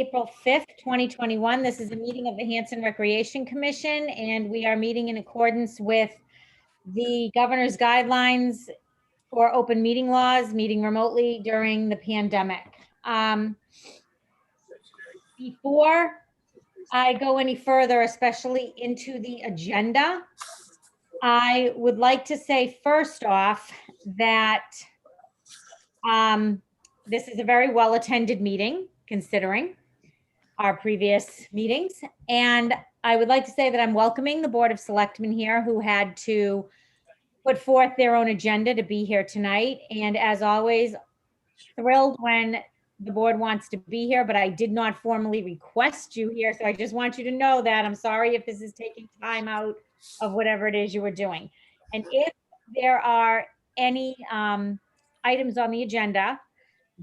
April 5th, 2021. This is a meeting of the Hanson Recreation Commission, and we are meeting in accordance with the governor's guidelines for open meeting laws, meeting remotely during the pandemic. Before I go any further, especially into the agenda, I would like to say first off that this is a very well-attended meeting, considering our previous meetings. And I would like to say that I'm welcoming the Board of Selectmen here who had to put forth their own agenda to be here tonight. And as always, thrilled when the board wants to be here, but I did not formally request you here. So I just want you to know that. I'm sorry if this is taking time out of whatever it is you were doing. And if there are any items on the agenda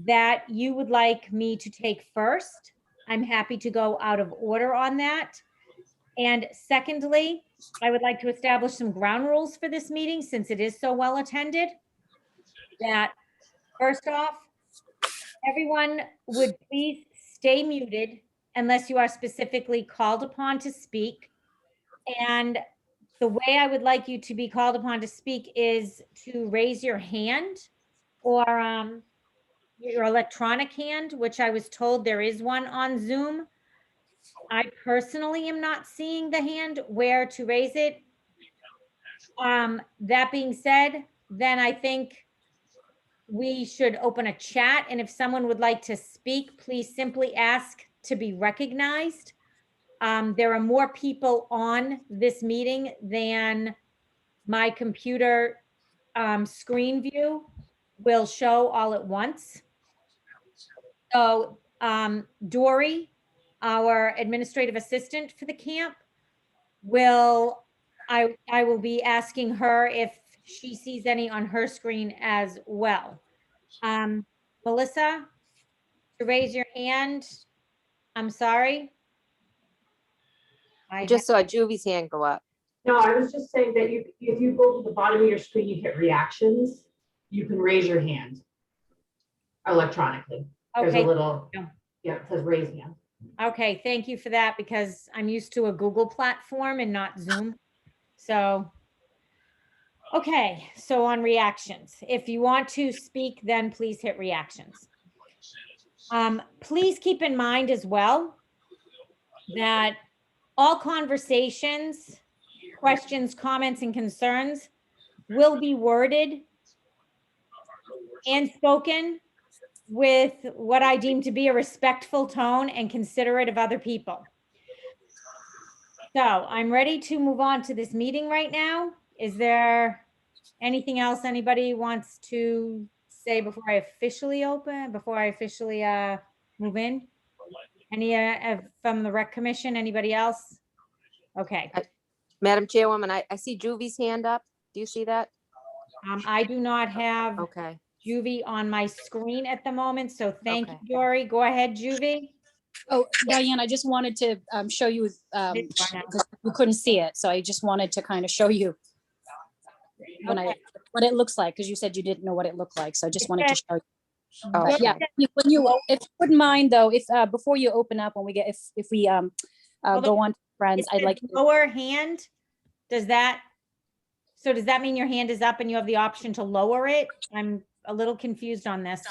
that you would like me to take first, I'm happy to go out of order on that. And secondly, I would like to establish some ground rules for this meeting since it is so well attended. That first off, everyone would please stay muted unless you are specifically called upon to speak. And the way I would like you to be called upon to speak is to raise your hand or your electronic hand, which I was told there is one on Zoom. I personally am not seeing the hand where to raise it. That being said, then I think we should open a chat. And if someone would like to speak, please simply ask to be recognized. There are more people on this meeting than my computer screen view will show all at once. So Dory, our administrative assistant for the camp, I will be asking her if she sees any on her screen as well. Melissa, to raise your hand. I'm sorry. I just saw Juvie's hand go up. No, I was just saying that if you go to the bottom of your screen, you hit reactions, you can raise your hand electronically. There's Okay. a little, yeah, it says raise hand. Okay, thank you for that because I'm used to a Google platform and not Zoom. So, okay, so on reactions, if you want to speak, then please hit reactions. Please keep in mind as well that all conversations, questions, comments, and concerns will be worded and spoken with what I deem to be a respectful tone and considerate of other people. So I'm ready to move on to this meeting right now. Is there anything else anybody wants to say before I officially move in? Any from the Rec Commission, anybody else? Okay. Madam Chairwoman, I see Juvie's hand up. Do you see that? I do not have Okay. Juvie on my screen at the moment, so thank Okay. you, Dory. Go ahead, Juvie. Oh, Diane, I just wanted to show you, because you couldn't see it, so I just wanted to kind of show you what it looks like, because you said you didn't know what it looked like, so I just wanted to show you. Oh, But yeah, when you, if you wouldn't mind though, if before you open up, when we get, if we go on to friends, I'd like to. Lower hand, does that mean your hand is up and you have the option to lower it? I'm a little confused on this.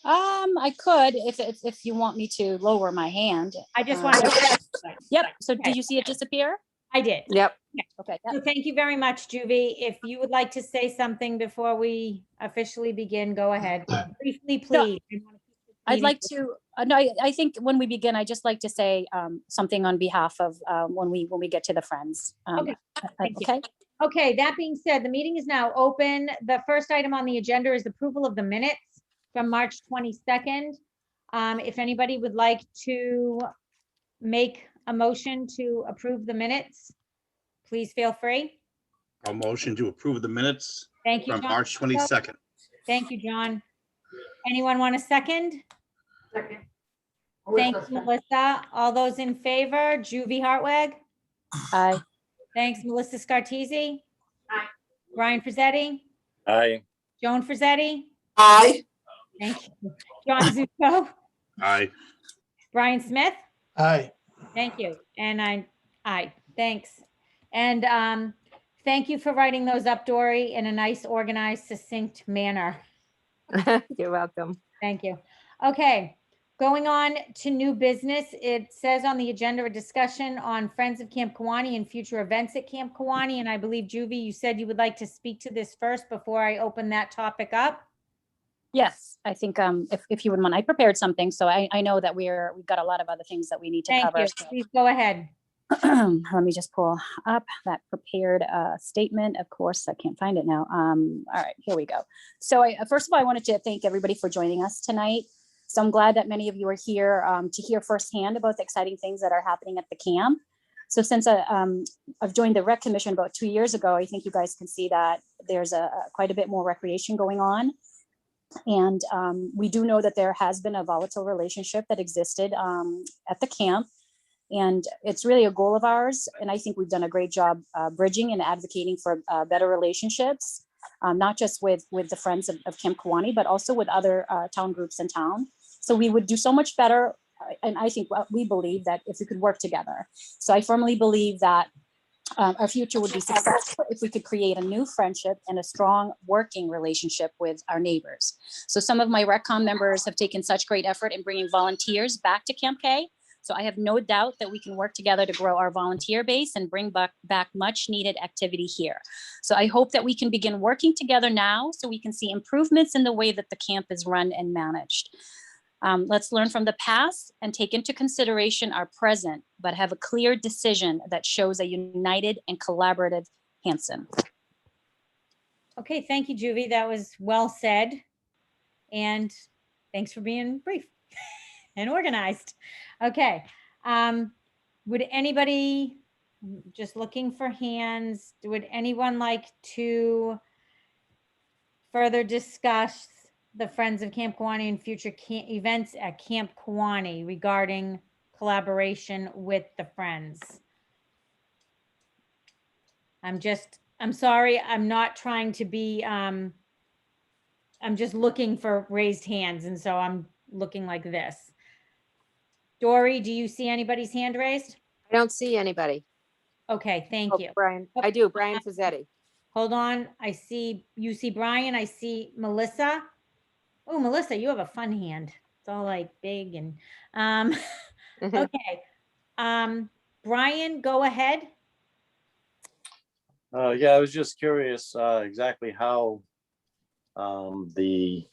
I could, if you want me to lower my hand. I just want to. Yep. So Okay. did you see it disappear? I did. Yep. Okay. So thank you very much, Juvie. If you would like to say something before we officially begin, go ahead. Briefly, please. I'd like to, no, I think when we begin, I just like to say something on behalf of when we get to the friends. Okay. Thank you. Okay. Okay, that being said, the meeting is now open. The first item on the agenda is approval of the minutes from March 22nd. If anybody would like to make a motion to approve the minutes, please feel free. I'll motion to approve the minutes Thank you, from John. March 22nd. Thank you, John. Anyone want a second? Second. Thank you, Melissa. All those in favor, Juvie Hartwig? Aye. Thanks, Melissa Scartesi? Aye. Brian Frizzetti? Aye. Joan Frizzetti? Aye. Thank you. John Zuko? Aye. Brian Smith? Aye. Thank you. And aye, thanks. And thank you for writing those up, Dory, in a nice, organized, succinct manner. You're welcome. Thank you. Okay, going on to new business. It says on the agenda a discussion on Friends of Camp Kawani and future events at Camp Kawani. And I believe, Juvie, you said you would like to speak to this first before I open that topic up. Yes, I think if you would mind, I prepared something, so I know that we've got a lot of other things that we need to Thank cover. you. So Please go ahead. let me just pull up that prepared statement. Of course, I can't find it now. All right, here we go. So first of all, I wanted to thank everybody for joining us tonight. So I'm glad that many of you are here to hear firsthand about the exciting things that are happening at the camp. So since I've joined the Rec Commission about 2 years ago, I think you guys can see that there's quite a bit more recreation going on. And we do know that there has been a volatile relationship that existed at the camp. And it's really a goal of ours. And I think we've done a great job bridging and advocating for better relationships, not just with the Friends of Camp Kawani, but also with other town groups in town. So we would do so much better. And I think we believe that if we could work together. So I firmly believe that our future would be successful if we could create a new friendship and a strong working relationship with our neighbors. So some of my RecCom members have taken such great effort in bringing volunteers back to Camp K. So I have no doubt that we can work together to grow our volunteer base and bring back much needed activity here. So I hope that we can begin working together now so we can see improvements in the way that the camp is run and managed. Let's learn from the past and take into consideration our present, but have a clear decision that shows a united and collaborative Hanson. Okay, thank you, Juvie. That was well said. And thanks for being brief and organized. Okay. Would anybody, just looking for hands, would anyone like to further discuss the Friends of Camp Kawani and future events at Camp Kawani regarding collaboration with the Friends? I'm sorry, I'm not trying to be, I'm just looking for raised hands. And so I'm looking like this. Dory, do you see anybody's hand raised? I don't see anybody. Okay, thank Oh, you. Brian, I do, Brian Fazzetti. Hold on. You see Brian, I see Melissa. Oh, Melissa, you have a fun hand. It's all like big and, okay. Brian, go ahead. Yeah, I was just curious exactly how the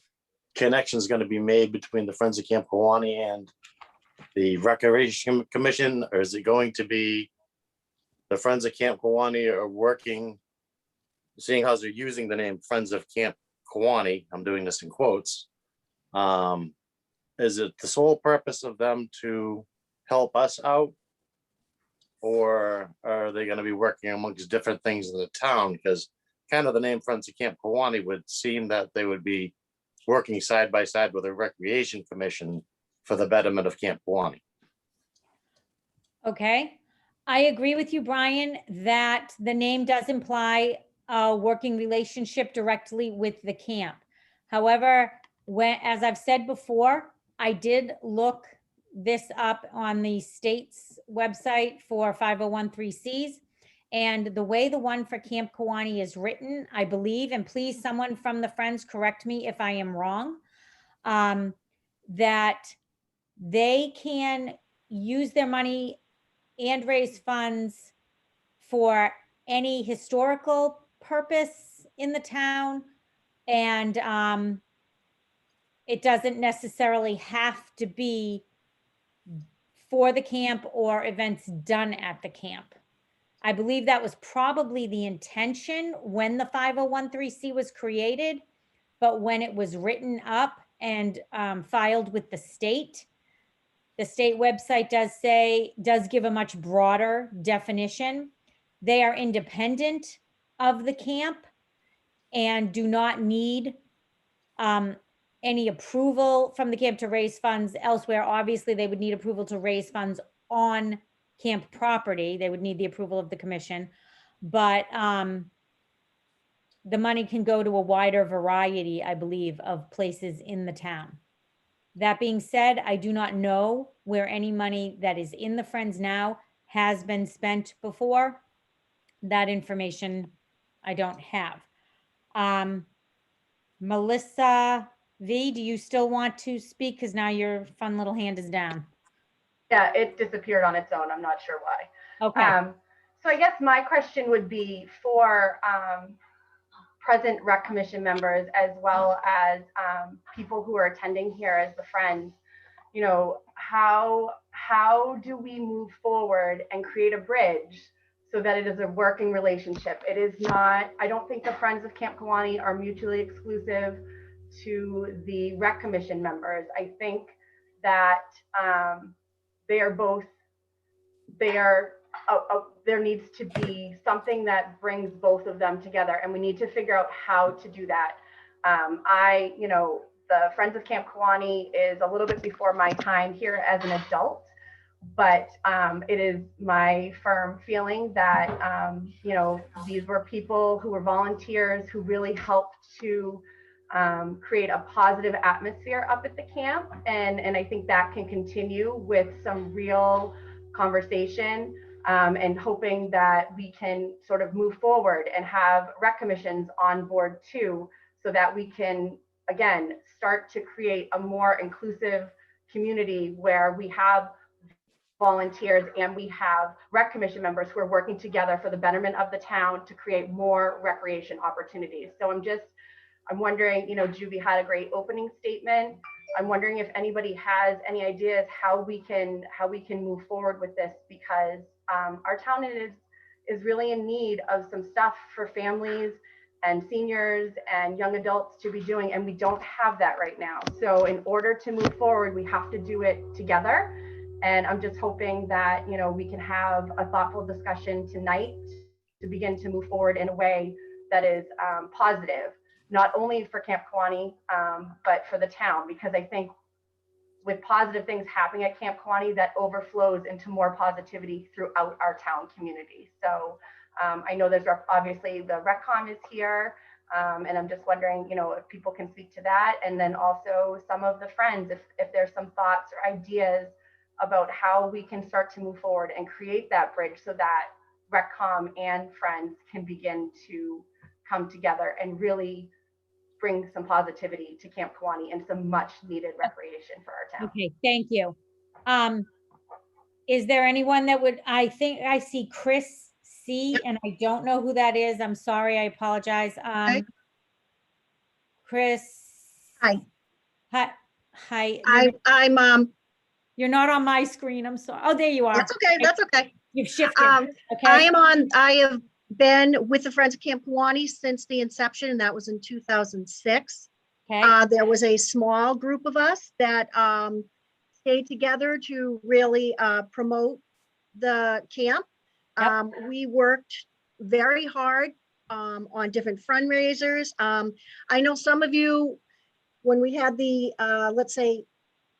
connection is going to be made between the Friends of Camp Kawani and the Recreation Commission, or is it going to be the Friends of Camp Kawani are working, seeing how they're using the name Friends of Camp Kawani, I'm doing this in quotes, is it the sole purpose of them to help us out? Or are they going to be working amongst different things in the town? Because kind of the name Friends of Camp Kawani would seem that they would be working side by side with a Recreation Commission for the betterment of Camp Kawani. Okay. I agree with you, Brian, that the name does imply a working relationship directly with the camp. However, as I've said before, I did look this up on the state's website for 501(c)(3)s. And the way the one for Camp Kawani is written, I believe, and please someone from the Friends correct me if I am wrong, that they can use their money and raise funds for any historical purpose in the town. And it doesn't necessarily have to be for the camp or events done at the camp. I believe that was probably the intention when the 501(c) was created, but when it was written up and filed with the state website does give a much broader definition. They are independent of the camp and do not need any approval from the camp to raise funds elsewhere. Obviously, they would need approval to raise funds on camp property. They would need the approval of the commission, but the money can go to a wider variety, I believe, of places in the town. That being said, I do not know where any money that is in the Friends now has been spent before. That information I don't have. Melissa V, do you still want to speak? Because now your fun little hand is down. Yeah, it disappeared on its own. I'm not sure why. Okay. So I guess my question would be for present rec commission members, as well as people who are attending here as the Friends, you know, how do we move forward and create a bridge so that it is a working relationship? It is not, I don't think the Friends of Camp Kawani are mutually exclusive to the rec commission members. I think that they are both, there needs to be something that brings both of them together, and we need to figure out how to do that. You know, the Friends of Camp Kawani is a little bit before my time here as an adult, but it is my firm feeling that, you know, these were people who were volunteers who really helped to create a positive atmosphere up at the camp. And I think that can continue with some real conversation, and hoping that we can sort of move forward and have rec commissions on board too, so that we can, again, start to create a more inclusive community where we have volunteers and we have rec commission members who are working together for the betterment of the town to create more recreation opportunities. So I'm wondering, you know, Juvie had a great opening statement. I'm wondering if anybody has any ideas how we can move forward with this, because our town is really in need of some stuff for families and seniors and young adults to be doing, and we don't have that right now. So in order to move forward, we have to do it together. And I'm just hoping that, you know, we can have a thoughtful discussion tonight to begin to move forward in a way that is positive, not only for Camp Kawani, but for the town, because I think with positive things happening at Camp Kawani, that overflows into more positivity throughout our town community. So I know there's obviously the RecCom is here, and I'm just wondering, you know, if people can speak to that. And then also some of the Friends, if there's some thoughts or ideas about how we can start to move forward and create that bridge so that RecCom and Friends can begin to come together and really bring some positivity to Camp Kawani and some much needed recreation for our town. Okay, thank you. Is there anyone that would, I think I see Chris C, and I don't know who that is. I'm sorry, I apologize. Okay. Chris. Hi. Hi. I'm You're not on my screen. I'm sorry. Oh, there you are. that's okay. That's okay. You've shifted. Okay. I have been with the Friends of Camp Kawani since the inception, and that was in 2006. Okay. There was a small group of us that stayed together to really promote the camp. Yep. We worked very hard on different fundraisers. I know some of you, when we had the, let's say,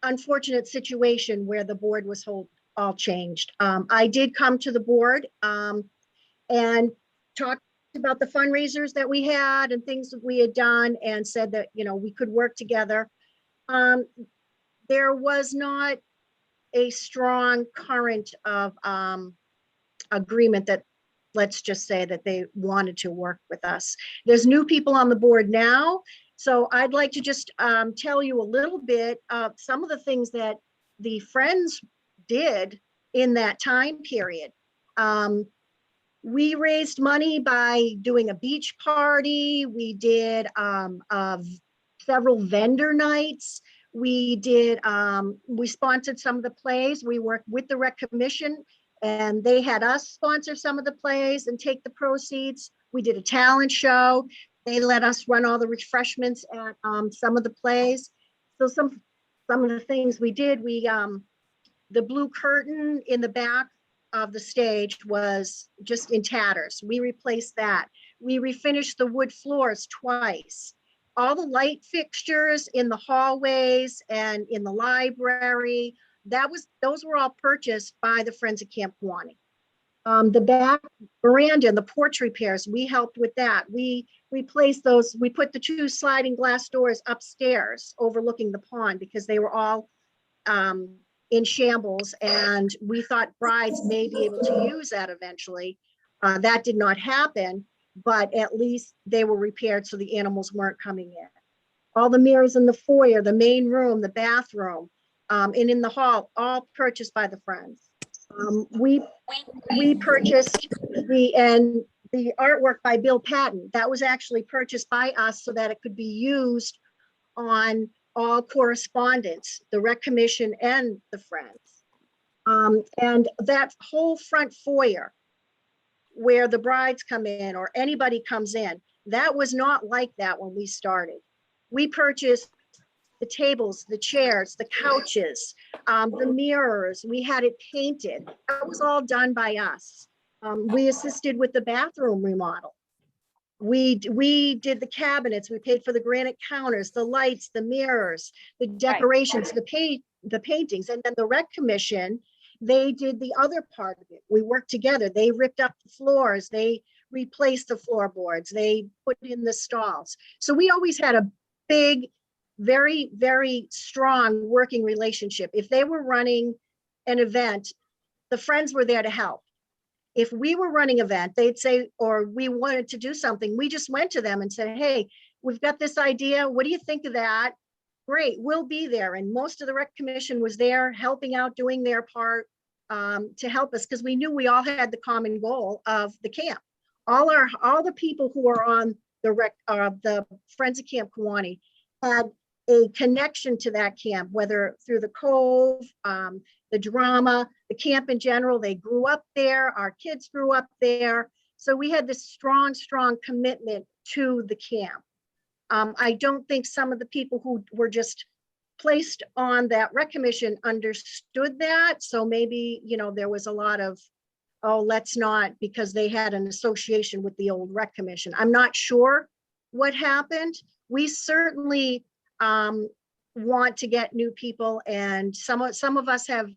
unfortunate situation where the board was all changed. I did come to the board and talked about the fundraisers that we had and things that we had done, and said that, you know, we could work together. There was not a strong current of agreement that, let's just say, that they wanted to work with us. There's new people on the board now. So I'd like to just tell you a little bit of some of the things that the Friends did in that time period. We raised money by doing a beach party. We did several vendor nights. We sponsored some of the plays. We worked with the Rec Commission, and they had us sponsor some of the plays and take the proceeds. We did a talent show. They let us run all the refreshments at some of the plays. So some of the things we did, the blue curtain in the back of the stage was just in tatters. We replaced that. We refinished the wood floors twice. All the light fixtures in the hallways and in the library, those were all purchased by the Friends of Camp Kawani. The back veranda and the porch repairs, we helped with that. We replaced those. We put the 2 sliding glass doors upstairs overlooking the pond because they were all in shambles, and we thought brides may be able to use that eventually. That did not happen, but at least they were repaired so the animals weren't coming in. All the mirrors in the foyer, the main room, the bathroom, and in the hall, all purchased by the Friends. We purchased the artwork by Bill Patton. That was actually purchased by us so that it could be used on all correspondence, the Rec Commission and the Friends. And that whole front foyer where the brides come in or anybody comes in, that was not like that when we started. We purchased the tables, the chairs, the couches, the mirrors. We had it painted. That was all done by us. We assisted with the bathroom remodel. We did the cabinets. We paid for the granite counters, the lights, the mirrors, the decorations, the paintings. And then the Rec Commission, they did the other part of it. We worked together. They ripped up the floors. They replaced the floorboards. They put in the stalls. So we always had a big, very, very strong working relationship. If they were running an event, the Friends were there to help. If we were running an event, they'd say, or we wanted to do something, we just went to them and said, hey, we've got this idea. What do you think of that? Great, we'll be there. And most of the Rec Commission was there helping out, doing their part to help us, because we knew we all had the common goal of the camp. All the people who are on the Friends of Camp Kawani had a connection to that camp, whether through the Cove, the drama, the camp in general. They grew up there. Our kids grew up there. So we had this strong, strong commitment to the camp. I don't think some of the people who were just placed on that Rec Commission understood that. So maybe, there was a lot of, oh, let's not, because they had an association with the old Rec Commission. I'm not sure what happened. We certainly want to get new people, and some of us have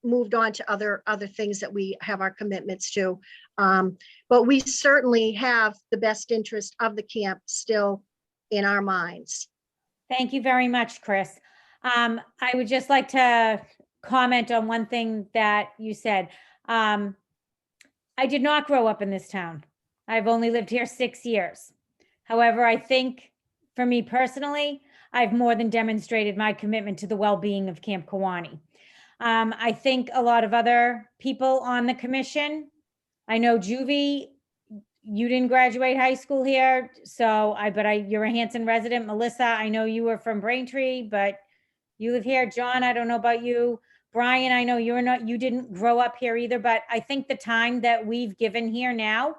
moved on to other things that we have our commitments to, but we certainly have the best interest of the camp still in our minds. Thank you very much, Chris. I would just like to comment on one thing that you said. I did not grow up in this town. I've only lived here 6 years. However, I think for me personally, I've more than demonstrated my commitment to the well-being of Camp Kawani. I think a lot of other people on the commission, I know Juvie, you didn't graduate high school here, but you're a Hanson resident. Melissa, I know you were from Braintree, but you live here. John, I don't know about you. Brian, I know you didn't grow up here either, but I think the time that we've given here now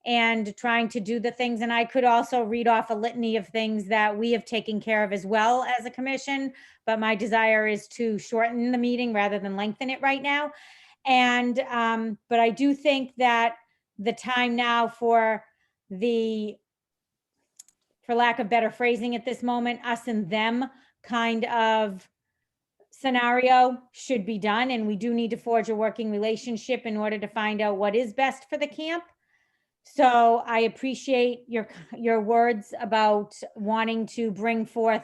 and trying to do the things, and I could also read off a litany of things that we have taken care of as well as a commission, but my desire is to shorten the meeting rather than lengthen it right now. And, but I do think that the time now for lack of better phrasing at this moment, us and them kind of scenario should be done. And we do need to forge a working relationship in order to find out what is best for the camp. So I appreciate your words about wanting to bring forth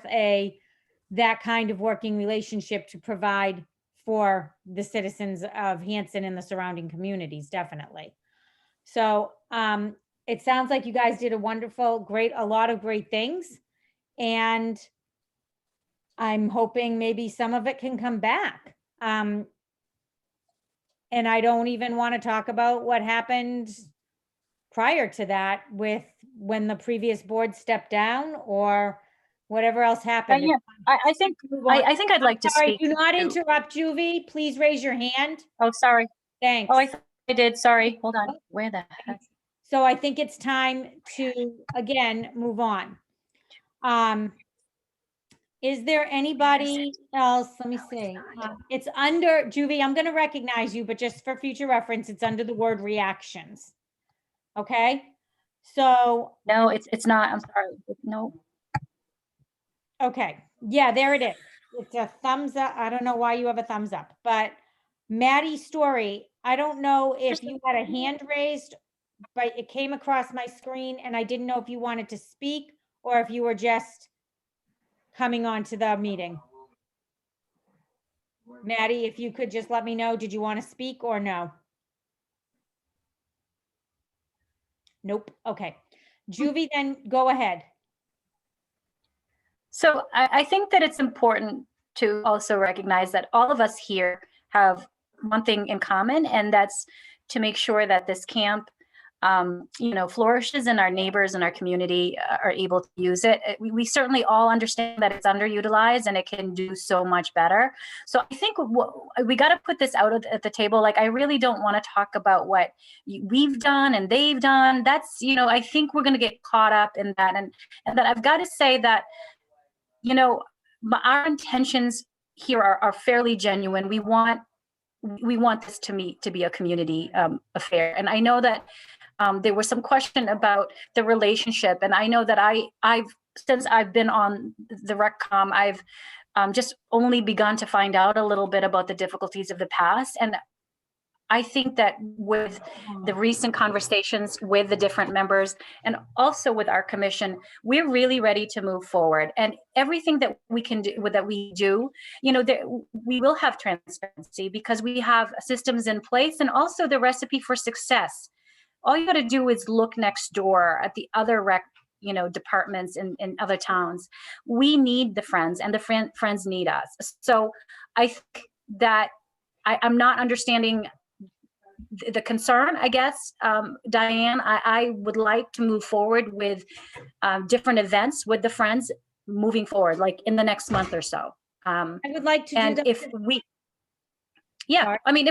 that kind of working relationship to provide for the citizens of Hanson and the surrounding communities, definitely. So it sounds like you guys did a lot of great things. And I'm hoping maybe some of it can come back. And I don't even want to talk about what happened prior to that with when the previous board stepped down or whatever else happened. Yeah, I think I'd like to Sorry, speak. do not interrupt, Juvie. Please raise your hand. Oh, sorry. Thanks. Oh, I thought I did. Sorry. Hold on. Where the heck? So I think it's time to, again, move on. Is there anybody else? Let me see. It's under, Juvie, I'm going to recognize you, but just for future reference, it's under the word reactions. Okay? So. No, it's not. I'm sorry. No. Okay. Yeah, there it is. It's a thumbs up. I don't know why you have a thumbs up, but Maddie Story, I don't know if you had a hand raised but it came across my screen and I didn't know if you wanted to speak or if you were just coming on to the meeting. Maddie, if you could just let me know, did you want to speak or no? Nope. Okay. Juvie, then go ahead. So I think that it's important to also recognize that all of us here have one thing in common, and that's to make sure that this camp, flourishes and our neighbors and our community are able to use it. We certainly all understand that it's underutilized and it can do so much better. So I think we got to put this out at the table. Like, I really don't want to talk about what we've done and they've done. That's, I think we're going to get caught up in that. And that I've got to say that, our intentions here are fairly genuine. We want this to be a community affair. And I know that there was some question about the relationship. And I know that since I've been on the RecCom, I've just only begun to find out a little bit about the difficulties of the past. And I think that with the recent conversations with the different members and also with our commission, we're really ready to move forward. And everything that we can do, we will have transparency because we have systems in place and also the recipe for success. All you got to do is look next door at the other departments in other towns. We need the Friends and the Friends need us. So I think that I'm not understanding the concern, I guess, Diane. I would like to move forward with different events with the Friends moving forward, like in the next month or so. I would like to do And that. if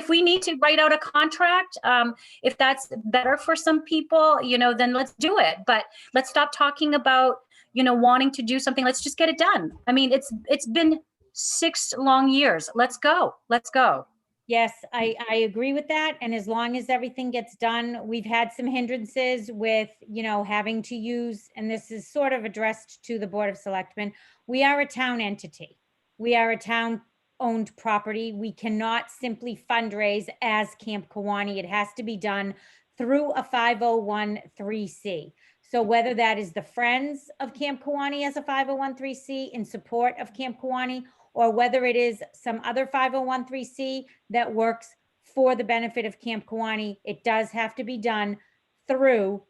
we need to write out a contract, if that's better for some people, then let's do it. But let's stop talking about, wanting to do something. Let's just get it done. I mean, it's been 6 long years. Let's go. Yes, I agree with that. And as long as everything gets done, we've had some hindrances with, having to use, and this is sort of addressed to the Board of Selectmen. We are a town entity. We are a town-owned property. We cannot simply fundraise as Camp Kawani. It has to be done through a 501(c)(3). So whether that is the Friends of Camp Kawani as a 501(c)(3) in support of Camp Kawani, or whether it is some other 501(c) that works for the benefit of Camp Kawani, it does have to be done through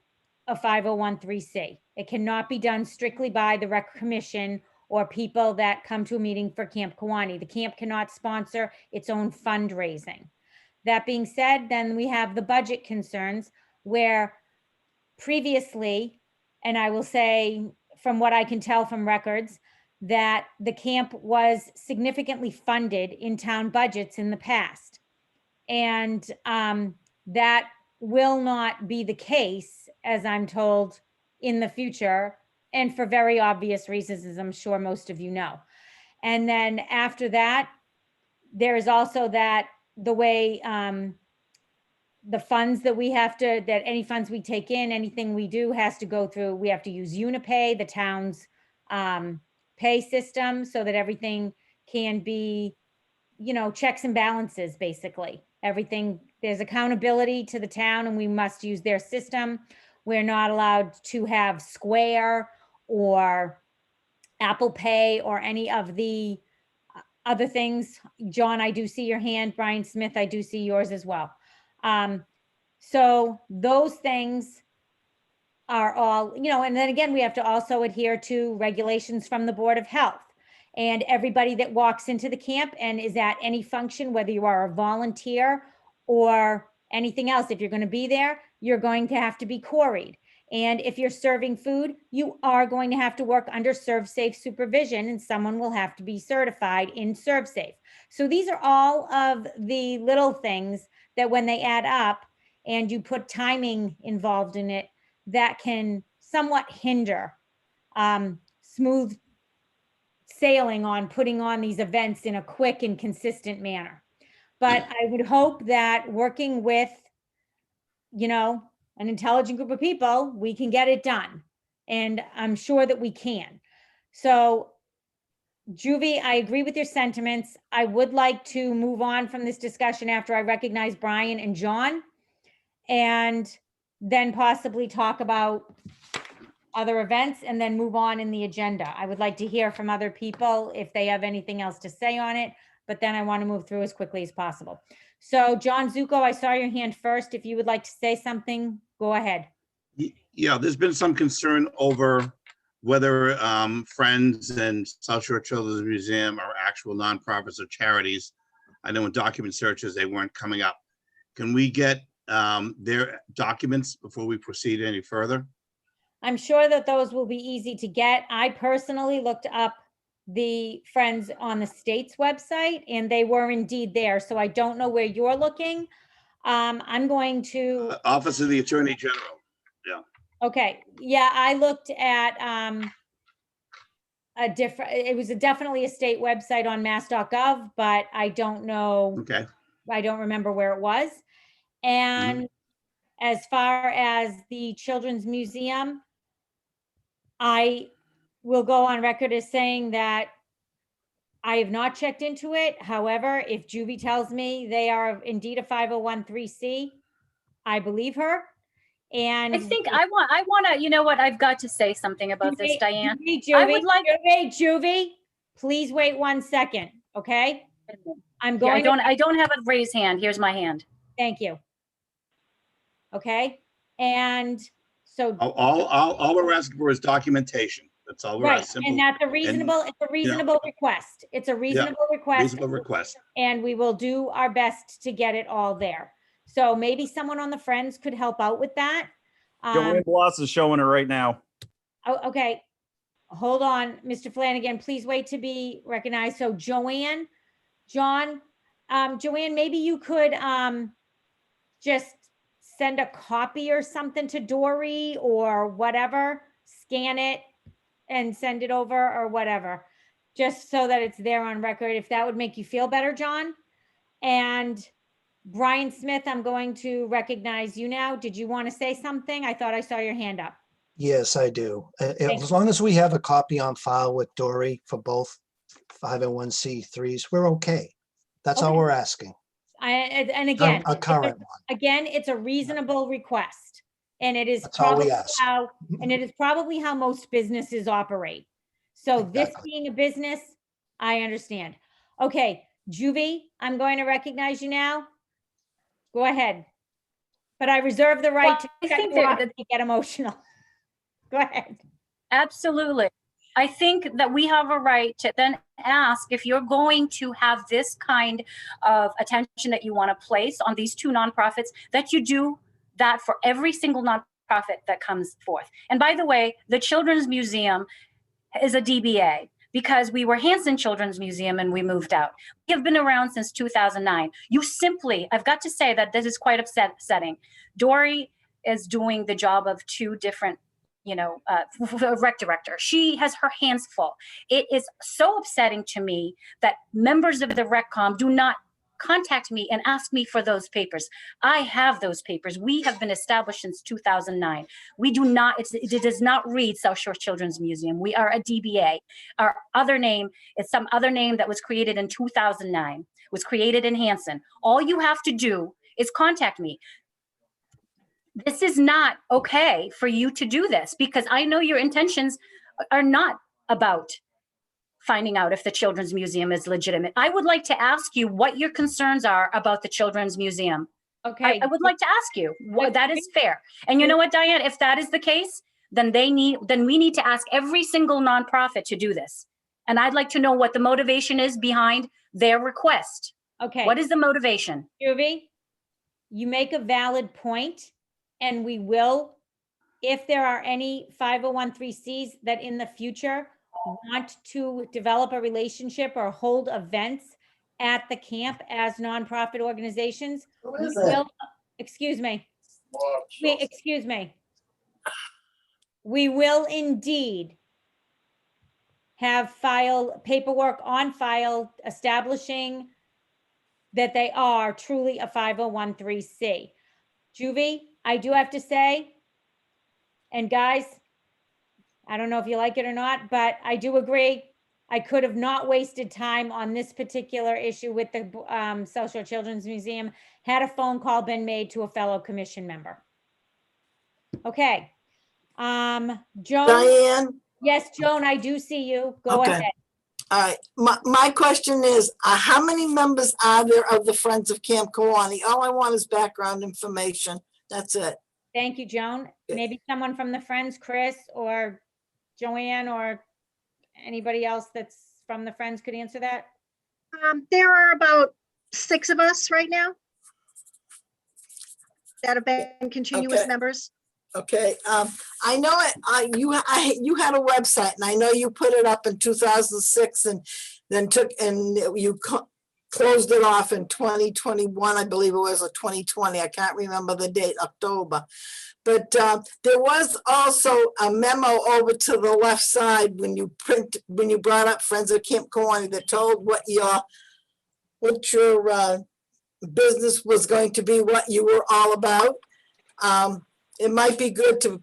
a 501(c). It cannot be done strictly by the Rec Commission or people that come to a meeting for Camp Kawani. The camp cannot sponsor its own fundraising. That being said, then we have the budget concerns where previously, and I will say from what I can tell from records, that the camp was significantly funded in town budgets in the past. And that will not be the case, as I'm told, in the future, and for very obvious reasons, as I'm sure most of you know. And then after that, there is also that the way the funds that we have to, that any funds we take in, anything we do has to go through, we have to use Unipay, the town's pay system, so that everything can be, checks and balances, basically. Everything, there's accountability to the town and we must use their system. We're not allowed to have Square or Apple Pay or any of the other things. John, I do see your hand. Brian Smith, I do see yours as well. So those things are all, and then again, we have to also adhere to regulations from the Board of Health. And everybody that walks into the camp and is at any function, whether you are a volunteer or anything else, if you're going to be there, you're going to have to be quarried. And if you're serving food, you are going to have to work under ServSafe supervision, and someone will have to be certified in ServSafe. So these are all of the little things that when they add up and you put timing involved in it, that can somewhat hinder smooth sailing on putting on these events in a quick and consistent manner. But I would hope that working with, an intelligent group of people, we can get it done. And I'm sure that we can. So Juvie, I agree with your sentiments. I would like to move on from this discussion after I recognize Brian and John. And then possibly talk about other events and then move on in the agenda. I would like to hear from other people if they have anything else to say on it, but then I want to move through as quickly as possible. So John Zuko, I saw your hand first. If you would like to say something, go ahead. Yeah, there's been some concern over whether Friends and South Shore Children's Museum are actual nonprofits or charities. I know in document searches, they weren't coming up. Can we get their documents before we proceed any further? I'm sure that those will be easy to get. I personally looked up the Friends on the state's website and they were indeed there. So I don't know where you're looking. I'm going to, Office of the Attorney General. okay. Yeah, I looked at it was definitely a state website on mass.gov, but I don't know. Okay. I don't remember where it was. And as far as the Children's Museum, I will go on record as saying that I have not checked into it. However, if Juvie tells me they are indeed a 501(c), I believe her. And I think I want to, you know what, I've got to say something about this, Diane. Juvie, I would like- Juvie, please wait 1 second, okay? I'm Yeah, going to, I don't have a raised hand. Here's my hand. thank you. Okay, and so. All we're asking for is documentation. That's all we're Right, asking. and that's a reasonable, it's a reasonable request. It's a reasonable request. Reasonable request. And we will do our best to get it all there. So maybe someone on the Friends could help out with that. Joanne Bloss is showing her right now. Oh, okay. Hold on, Mr. Flanagan, please wait to be recognized. So Joanne, John, Joanne, maybe you could just send a copy or something to Dory or whatever, scan it and send it over or whatever, just so that it's there on record, if that would make you feel better, John. And Brian Smith, I'm going to recognize you now. Did you want to say something? I thought I saw your hand up. Yes, I do. Thank As long as we have a copy on file with Dory for both 501(c)(3)s, we're okay. That's all Okay. we're asking. And again, A current one. again, it's a reasonable request. And it is That's all we probably ask. how most businesses operate. So this Exactly. being a business, I understand. Okay, Juvie, I'm going to recognize you now. Go ahead. But I reserve the right Well, to I cut think you that- off if you get emotional. Go ahead. Absolutely. I think that we have a right to then ask if you're going to have this kind of attention that you want to place on these two nonprofits, that you do that for every single nonprofit that comes forth. And by the way, the Children's Museum is a DBA because we were Hanson Children's Museum and we moved out. We have been around since 2009. You simply, I've got to say that this is quite upsetting. Dory is doing the job of two different rec director. She has her hands full. It is so upsetting to me that members of the RecCom do not contact me and ask me for those papers. I have those papers. We have been established since 2009. We do not, it does not read South Shore Children's Museum. We are a DBA. Our other name is some other name that was created in 2009, was created in Hanson. All you have to do is contact me. This is not okay for you to do this, because I know your intentions are not about finding out if the Children's Museum is legitimate. I would like to ask you what your concerns are about the Children's Museum. Okay. I would like to ask you. That is fair. And you know what, Diane, if that is the case, then we need to ask every single nonprofit to do this. And I'd like to know what the motivation is behind their request. Okay. What is the motivation? Juvie, you make a valid point, and we will, if there are any 501(c)(3)s that in the future want to develop a relationship or hold events at the camp as nonprofit organizations, we will, excuse me, we will indeed have paperwork on file establishing that they are truly a 501(c). Juvie, I do have to say, and guys, I don't know if you like it or not, but I do agree. I could have not wasted time on this particular issue with the South Shore Children's Museum had a phone call been made to a fellow commission member. Okay. Joan, Diane? yes, Joan, I do see you. Go Okay. ahead. All right, my question is, how many members are there of the Friends of Camp Kawani? All I want is background information. That's it. Thank you, Joan. Maybe someone from the Friends, Chris or Joanne or anybody else that's from the Friends could answer that? There are about 6 of us right now that have been continuous Okay. members. Okay, I know it, you had a website and I know you put it up in 2006 and then you closed it off in 2021, I believe it was, or 2020. I can't remember the date, October. But there was also a memo over to the left side when you brought up Friends of Camp Kawani that told what your business was going to be, what you were all about. It might be good to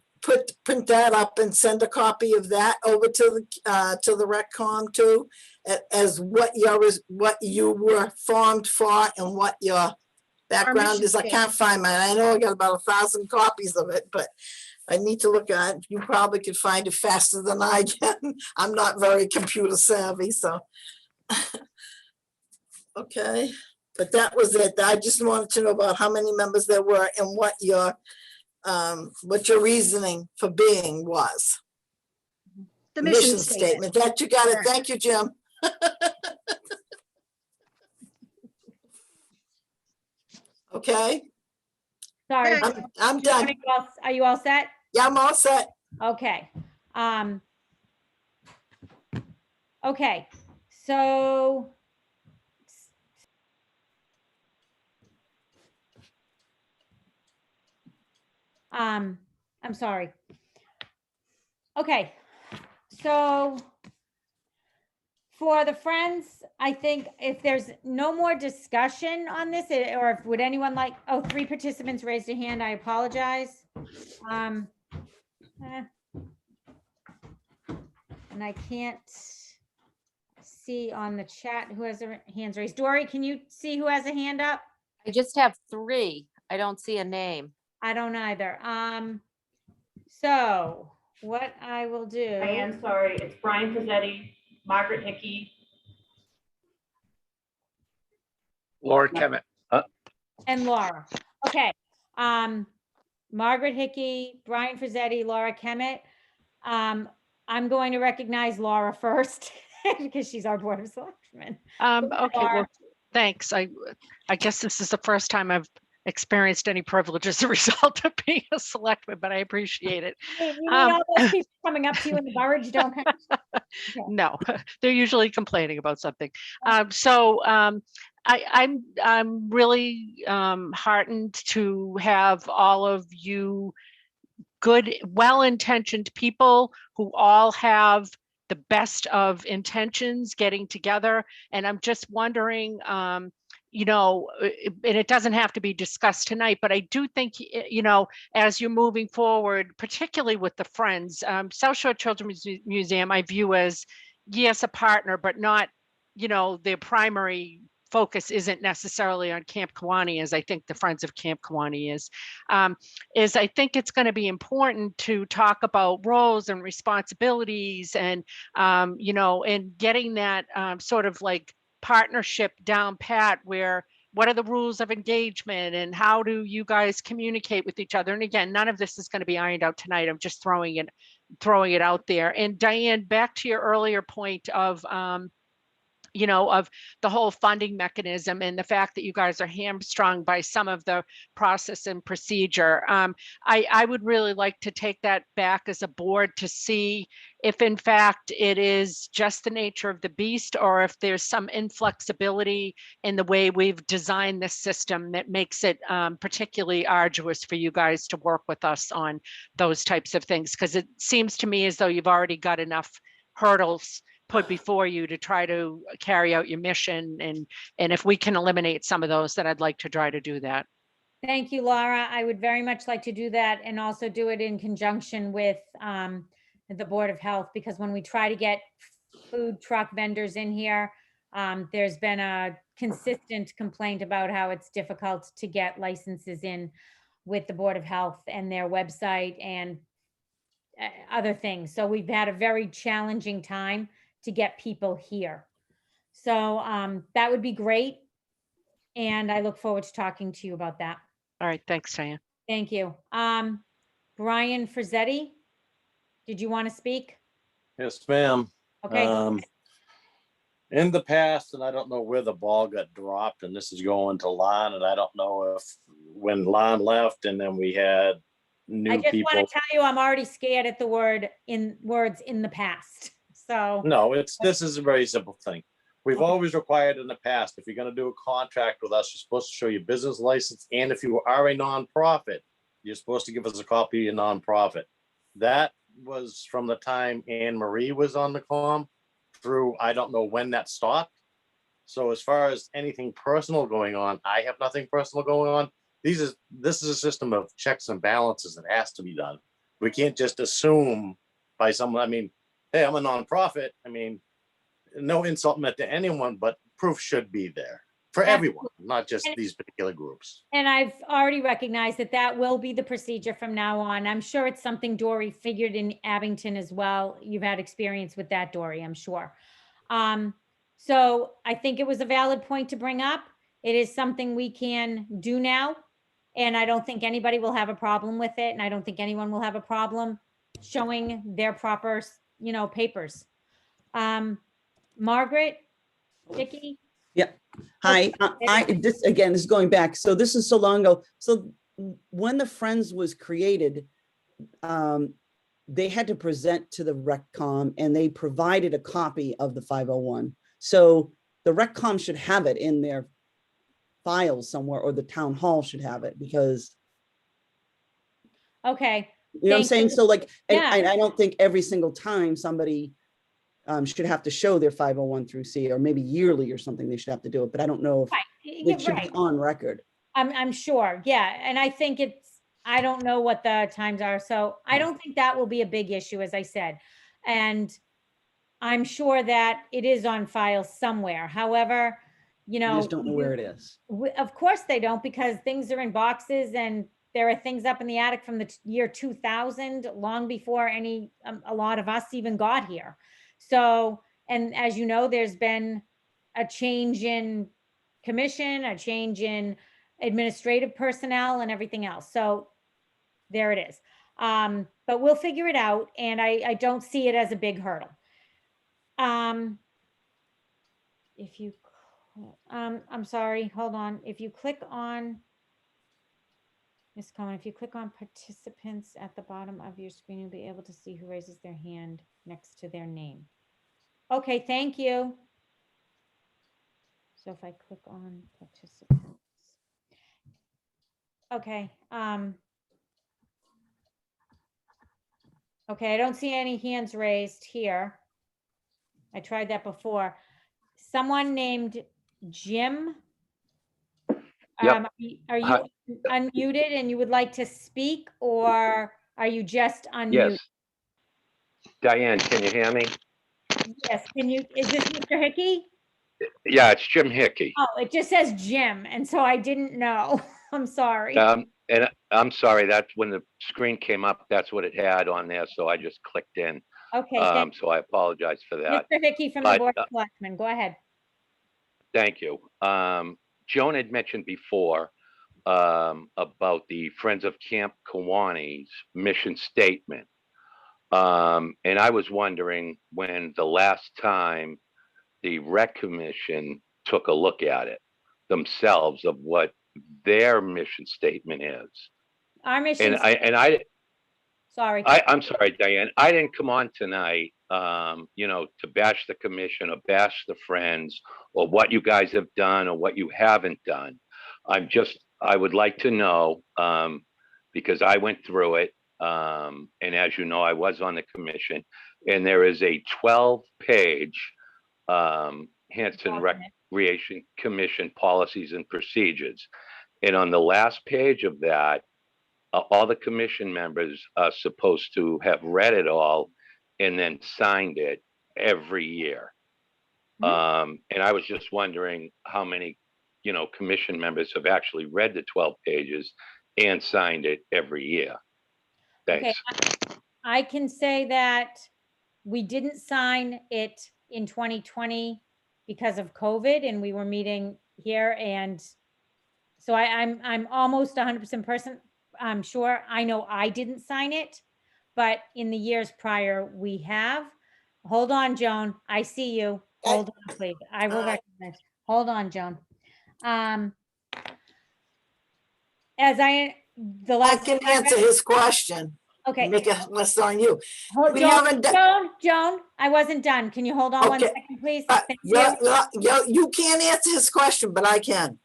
print that up and send a copy of that over to the RecCom too, as what you were formed for and what your background is. I can't find mine. I know I got about 1,000 copies of it, but I need to look at it. You probably could find it faster than I can. I'm not very computer savvy, so. Okay, but that was it. I just wanted to know about how many members there were and what your reasoning for being was. The mission statement. That you got it. Sure. Thank you, Jim. Okay, Sorry. Yeah. I'm Joan, done. are you all set? Yeah, I'm all set. Okay. Okay, so I'm sorry. Okay, so for the Friends, I think if there's no more discussion on this, or if would anyone like, 3 participants raised a hand, I apologize. And I can't see on the chat who has their hands raised. Dory, can you see who has a hand up? I just have 3. I don't see a name. I don't either. So what I will do. Diane, sorry, it's Brian Pizzetti, Margaret Hickey. Laura Kemet. And Laura. Okay. Margaret Hickey, Brian Frizzetti, Laura Kemet. I'm going to recognize Laura first because she's our Board of Selectmen. Okay, well, thanks. I guess this is the first time I've experienced any privilege as a result of being a selectman, but I appreciate it. You mean all those people coming up to you in the burridge don't have? Okay. No, they're usually complaining about something. I'm really heartened to have all of you good, well-intentioned people who all have the best of intentions getting together. And I'm just wondering, and it doesn't have to be discussed tonight, but I do think, as you're moving forward, particularly with the Friends, South Shore Children's Museum, I view as, yes, a partner, but not, their primary focus isn't necessarily on Camp Kawani, as I think the Friends of Camp Kawani is I think it's going to be important to talk about roles and responsibilities and, and getting that sort of like partnership down pat, where what are the rules of engagement and how do you guys communicate with each other? And again, none of this is going to be ironed out tonight. I'm just throwing it out there. And Diane, back to your earlier point of of the whole funding mechanism and the fact that you guys are hamstrung by some of the process and procedure. I would really like to take that back as a board to see if in fact it is just the nature of the beast, or if there's some inflexibility in the way we've designed this system that makes it particularly arduous for you guys to work with us on those types of things. Because it seems to me as though you've already got enough hurdles put before you to try to carry out your mission. And if we can eliminate some of those, then I'd like to try to do that. Thank you, Laura. I would very much like to do that and also do it in conjunction with the Board of Health, because when we try to get food truck vendors in here, there's been a consistent complaint about how it's difficult to get licenses in. with the Board of Health and their website and other things. So we've had a very challenging time to get people here. So that would be great. And I look forward to talking to you about that. All right, thanks, Diane. Thank you. Brian Frazzetti, did you want to speak? Yes, ma'am. Okay. In the past, and I don't know where the ball got dropped, and this is going to Lon, and I don't know if when Lon left and then we had I new just people. want to tell you, I'm already scared at the words in the past. So No, this is a very simple thing. We've always required in the past, if you're gonna do a contract with us, you're supposed to show your business license, and if you are a nonprofit, you're supposed to give us a copy of your nonprofit. That was from the time Anne Marie was on the comm through, I don't know when that stopped. So as far as anything personal going on, I have nothing personal going on. This is a system of checks and balances that has to be done. We can't just assume by someone, I mean, hey, I'm a nonprofit. I mean, no insult meant to anyone, but proof should be there for everyone, not just these particular groups. And I've already recognized that will be the procedure from now on. I'm sure it's something Dory figured in Abington as well. You've had experience with that, Dory, I'm sure. So I think it was a valid point to bring up. It is something we can do now. And I don't think anybody will have a problem with it. And I don't think anyone will have a problem showing their proper, papers. Margaret, Vicky? Yeah. Hi, this again is going back. So this is so long ago. So when the Friends was created, they had to present to the RecCom and they provided a copy of the 501. So the RecCom should have it in their files somewhere, or the town hall should have it, because Okay. you know what I'm saying? So like, and Yeah. I don't think every single time somebody should have to show their 501(c), or maybe yearly or something, they should have to do it, but I don't know if it should be on record. I'm sure. Yeah. And I think I don't know what the times are. So I don't think that will be a big issue, as I said. And I'm sure that it is on file somewhere. However, You just don't know where it is. Of course they don't, because things are in boxes and there are things up in the attic from the year 2000, long before a lot of us even got here. So, and as you know, there's been a change in commission, a change in administrative personnel and everything else. So there it is. But we'll figure it out. And I don't see it as a big hurdle. If you, I'm sorry, hold on. If you click on, Ms. Cohen, if you click on participants at the bottom of your screen, you'll be able to see who raises their hand next to their name. Okay, thank you. So if I click on participants. Okay. Okay, I don't see any hands raised here. I tried that before. Someone named Jim. Yep. Are you unmuted and you would like to speak, or are you just unmuted? Yes. Diane, can you hear me? Yes. Is this Mr. Hickey? Yeah, it's Jim Hickey. Oh, it just says Jim, and so I didn't know. I'm sorry. And I'm sorry, that's when the screen came up, that's what it had on there, so I just clicked in. Okay. So I apologize for that. Mr. Hickey from the Board of Selectmen, go ahead. Thank you. Joan had mentioned before about the Friends of Camp Kawani's mission statement. And I was wondering when the last time the Rec Commission took a look at it themselves, of what their mission statement is. Our mission. I'm sorry, Diane. I didn't come on tonight, to bash the commission or bash the Friends or what you guys have done or what you haven't done. I would like to know, because I went through it. And as you know, I was on the commission, and there is a 12-page Hanson Recreation Commission policies and procedures. And on the last page of that, all the commission members are supposed to have read it all and then signed it every year. And I was just wondering how many, commission members have actually read the 12 pages and signed it every year. Okay, Thanks. I can say that we didn't sign it in 2020 because of COVID and we were meeting here, and so I'm almost 100% I'm sure. I know I didn't sign it, but in the years prior we have. Hold on, Joan. I see you. Hold on, please. I will recognize. Hold on, Joan. As the I last. can answer his question. Okay. Make it less on you. We Joan, haven't done. Joan, I wasn't done. Can you hold on one Okay. second, please? Thank you. You can't answer his question, but I can.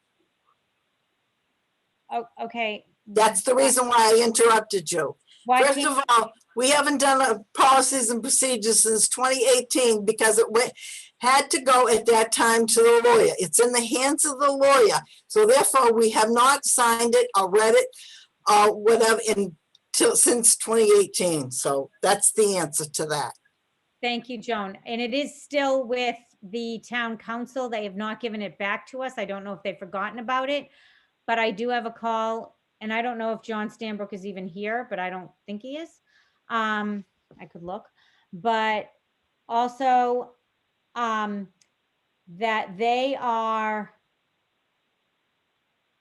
Oh, okay. That's the reason why I interrupted you. Why First can't- of all, we haven't done policies and procedures since 2018 because it had to go at that time to the lawyer. It's in the hands of the lawyer. So therefore, we have not signed it or read it or whatever since 2018. So that's the answer to that. Thank you, Joan. And it is still with the town council. They have not given it back to us. I don't know if they've forgotten about it, but I do have a call, and I don't know if John Stanbrook is even here, but I don't think he is. I could look, but also that they are,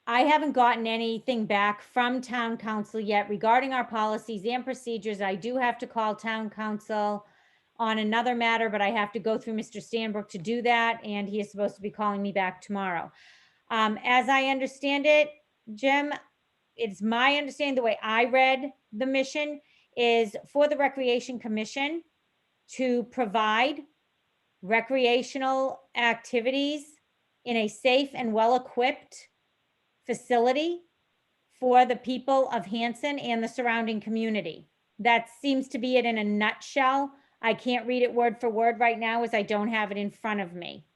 I haven't gotten anything back from town council yet regarding our policies and procedures. I do have to call town council on another matter, but I have to go through Mr. Stanbrook to do that, and he is supposed to be calling me back tomorrow. As I understand it, Jim, it's my understanding, the way I read the mission is for the Recreation Commission to provide recreational activities in a safe and well-equipped facility for the people of Hanson and the surrounding community. That seems to be it in a nutshell. I can't read it word for word right now as I don't have it in front of me.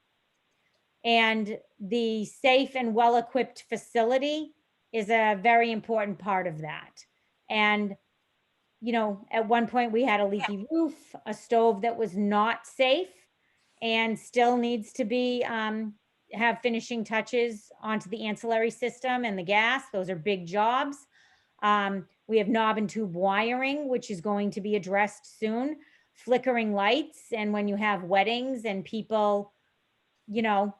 And the safe and well-equipped facility is a very important part of that. And, you know, at one point we had a leaky roof, a stove that was not safe and still needs to be, have finishing touches onto the ancillary system and the gas. Those are big jobs. We have knob and tube wiring, which is going to be addressed soon. Flickering lights. And when you have weddings and people, you know,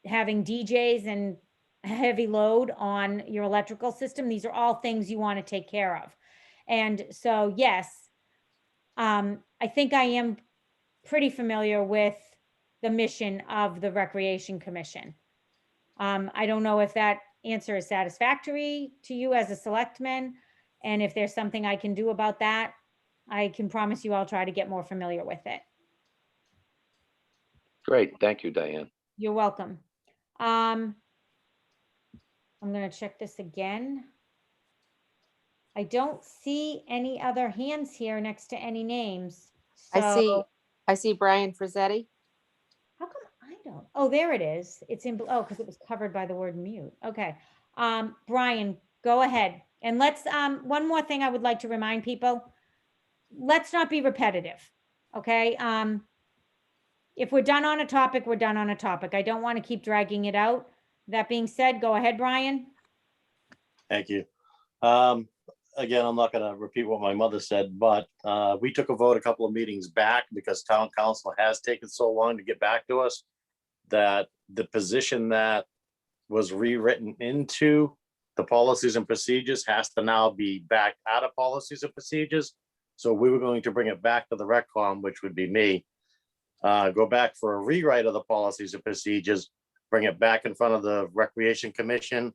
having DJs and heavy load on your electrical system, these are all things you want to take care of. And so, yes, I think I am pretty familiar with the mission of the Recreation Commission. I don't know if that answer is satisfactory to you as a selectman, and if there's something I can do about that, I can promise you I'll try to get more familiar with it. Great. Thank you, Diane. You're welcome. I'm going to check this again. I don't see any other hands here next to any names. So I see Brian Frizzetti. how come I don't? Oh, there it is. It's in, oh, because it was covered by the word mute. Okay. Brian, go ahead. And let's, one more thing I would like to remind people, let's not be repetitive. Okay. If we're done on a topic, we're done on a topic. I don't want to keep dragging it out. That being said, go ahead, Brian. Thank you. Again, I'm not going to repeat what my mother said, but we took a vote a couple of meetings back because town council has taken so long to get back to us that the position that was rewritten into the policies and procedures has to now be backed out of policies and procedures. So we were going to bring it back to the RecCom, which would be me, go back for a rewrite of the policies and procedures, bring it back in front of the Recreation Commission,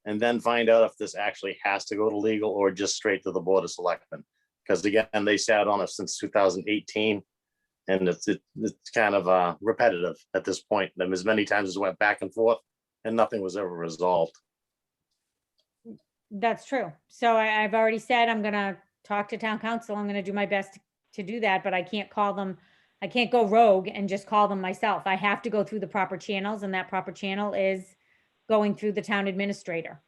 and then find out if this actually has to go to legal or just straight to the Board of Selectmen. Because again, they sat on it since 2018, and it's kind of repetitive at this point. And as many times as it went back and forth, and nothing was ever resolved. That's true. So I've already said I'm going to talk to town council. I'm going to do my best to do that, but I can't call them. I can't go rogue and just call them myself. I have to go through the proper channels, and that proper channel is going through the town administrator.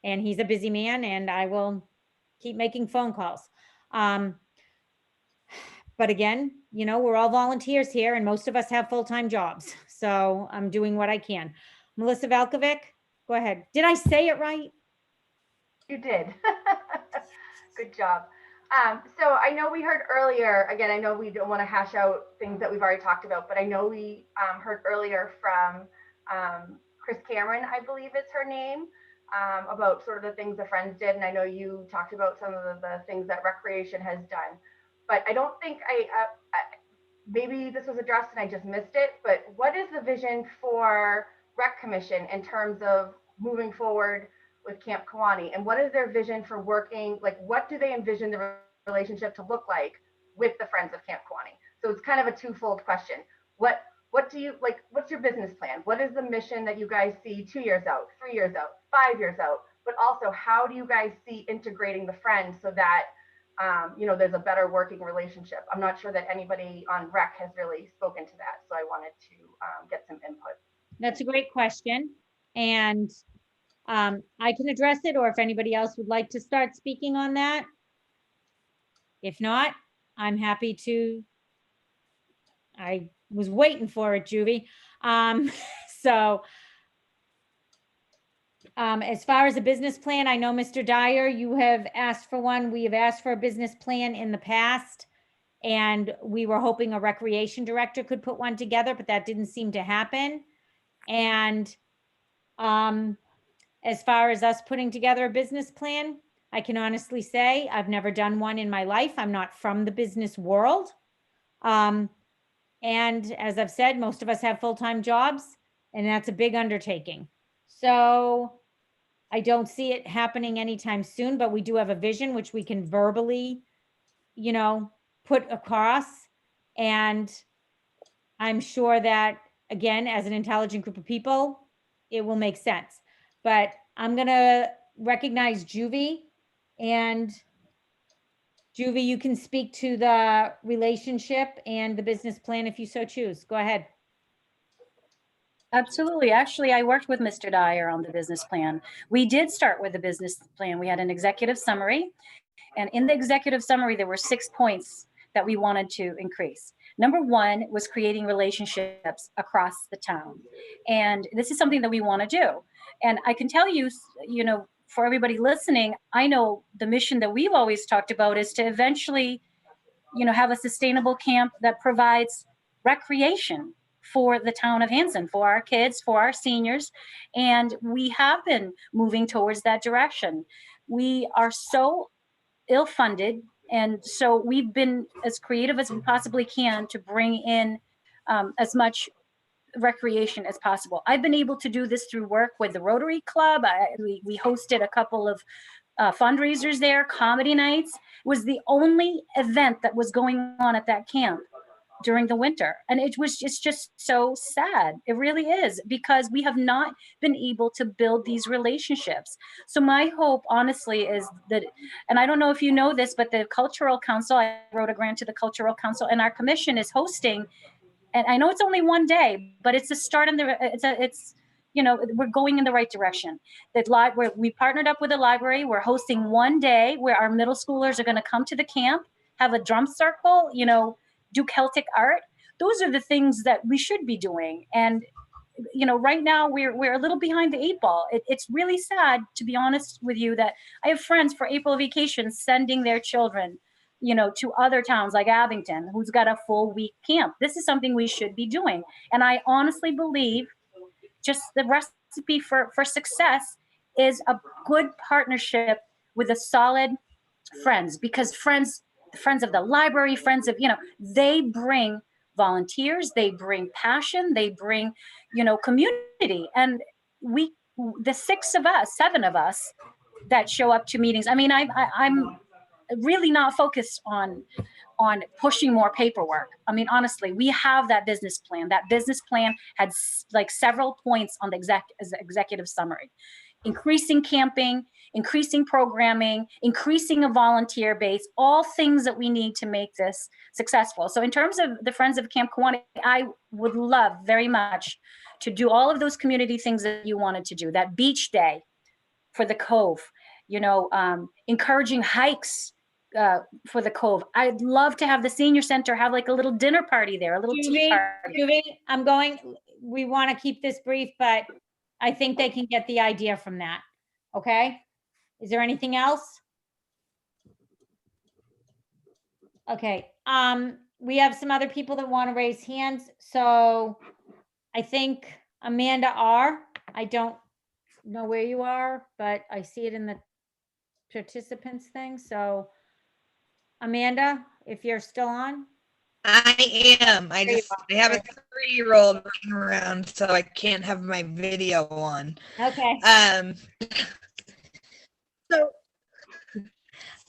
And he's a busy man, and I will keep making phone calls. But again, you know, we're all volunteers here, and most of us have full-time jobs. So I'm doing what I can. Melissa Valkovic, go ahead. Did I say it right? You did. Good job. So I know we heard earlier, again, I know we don't want to hash out things that we've already talked about, but I know we heard earlier from Chris Cameron, I believe is her name, about sort of the things the Friends did. And I know you talked about some of the things that Recreation has done, but I don't think maybe this was addressed and I just missed it, but what is the vision for Rec Commission in terms of moving forward with Camp Kawani, and what is their vision for working, like what do they envision the relationship to look like with the Friends of Camp Kawani? So it's kind of a twofold question. What do you like, what's your business plan? What is the mission that you guys see 2 years out, 3 years out, 5 years out? But also, how do you guys see integrating the Friends so that you know, there's a better working relationship? I'm not sure that anybody on Rec has really spoken to that, so I wanted to get some input. That's a great question. And I can address it, or if anybody else would like to start speaking on that. If not, I'm happy to. I was waiting for it, Juvie. As far as a business plan, I know Mr. Dyer, you have asked for one. We have asked for a business plan in the past, and we were hoping a recreation director could put one together, but that didn't seem to happen. And as far as us putting together a business plan, I can honestly say I've never done one in my life. I'm not from the business world. And as I've said, most of us have full-time jobs, and that's a big undertaking. So I don't see it happening anytime soon, but we do have a vision which we can verbally, you know, put across. And I'm sure that, again, as an intelligent group of people, it will make sense. But I'm going to recognize Juvie, and Juvie, you can speak to the relationship and the business plan if you so choose. Go ahead. Absolutely. Actually, I worked with Mr. Dyer on the business plan. We did start with the business plan. We had an executive summary, and in the executive summary, there were 6 points that we wanted to increase. Number one was creating relationships across the town. And this is something that we want to do. And I can tell you, you know, for everybody listening, I know the mission that we've always talked about is to eventually, you know, have a sustainable camp that provides recreation for the town of Hanson, for our kids, for our seniors. And we have been moving towards that direction. We are so ill-funded, and so we've been as creative as we possibly can to bring in as much recreation as possible. I've been able to do this through work with the Rotary Club. We hosted a couple of fundraisers there. Comedy nights was the only event that was going on at that camp during the winter. And it's just so sad. It really is, because we have not been able to build these relationships. So my hope, honestly, is that, and I don't know if you know this, but the Cultural Council, I wrote a grant to the Cultural Council, and our commission is hosting, and I know it's only one day, but it's a start in the, it's you know, we're going in the right direction. That we partnered up with the library. We're hosting one day where our middle schoolers are going to come to the camp, have a drum circle, you know, do Celtic art. Those are the things that we should be doing. And, you know, right now we're a little behind the 8 ball. It's really sad, to be honest with you, that I have friends for April vacation sending their children, you know, to other towns like Abington, who's got a full week camp. This is something we should be doing. And I honestly believe just the recipe for success is a good partnership with a solid Friends, because friends of the library, friends of, you know, they bring volunteers, they bring passion, they bring, you know, community. And the 7 of us that show up to meetings, I mean, I'm really not focused on pushing more paperwork. I mean, honestly, we have that business plan. That business plan had like several points on the executive summary: increasing camping, increasing programming, increasing a volunteer base, all things that we need to make this successful. So in terms of the Friends of Camp Kawani, I would love very much to do all of those community things that you wanted to do. That beach day for the Cove, you know, encouraging hikes for the Cove. I'd love to have the senior center have like a little dinner party there, a little tea party. Juvie, we want to keep this brief, but I think they can get the idea from that. Okay. Is there anything else? Okay, we have some other people that want to raise hands, so I think Amanda R. I don't know where you are, but I see it in the participants thing, so Amanda, if you're still on. I am. I There you just I have a 3-year-old running around, so I can't have my video on. Okay. So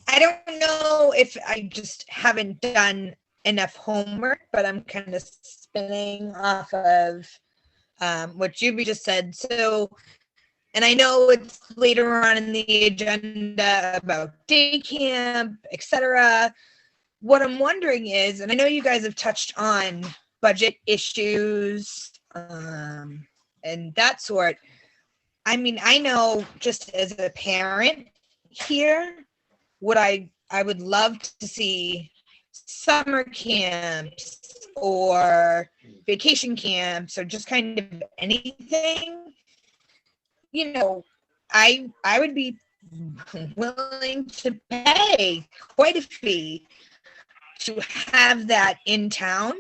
I don't know if I just haven't done enough homework, but I'm kind of spinning off of what Juby just said. So, and I know it's later on in the agenda about day camp, etc. What I'm wondering is, and I know you guys have touched on budget issues and that sort. I mean, I know just as a parent here, what I would love to see summer camps or vacation camps or just kind of anything. You know, I would be willing to pay quite a fee to have that in town.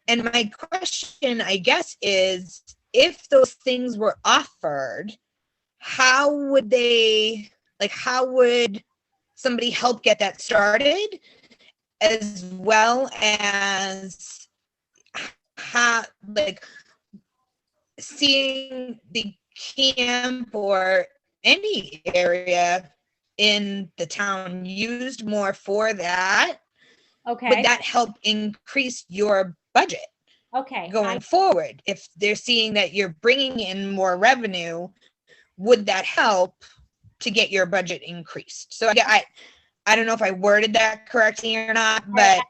And my question, I guess, is if those things were offered, how would somebody help get that started, as well as how, like, seeing the camp or any area in the town used more for that? Okay. Would that help increase your budget Okay. going forward? If they're seeing that you're bringing in more revenue, would that help to get your budget increased? So I don't know if I worded that correctly or not, but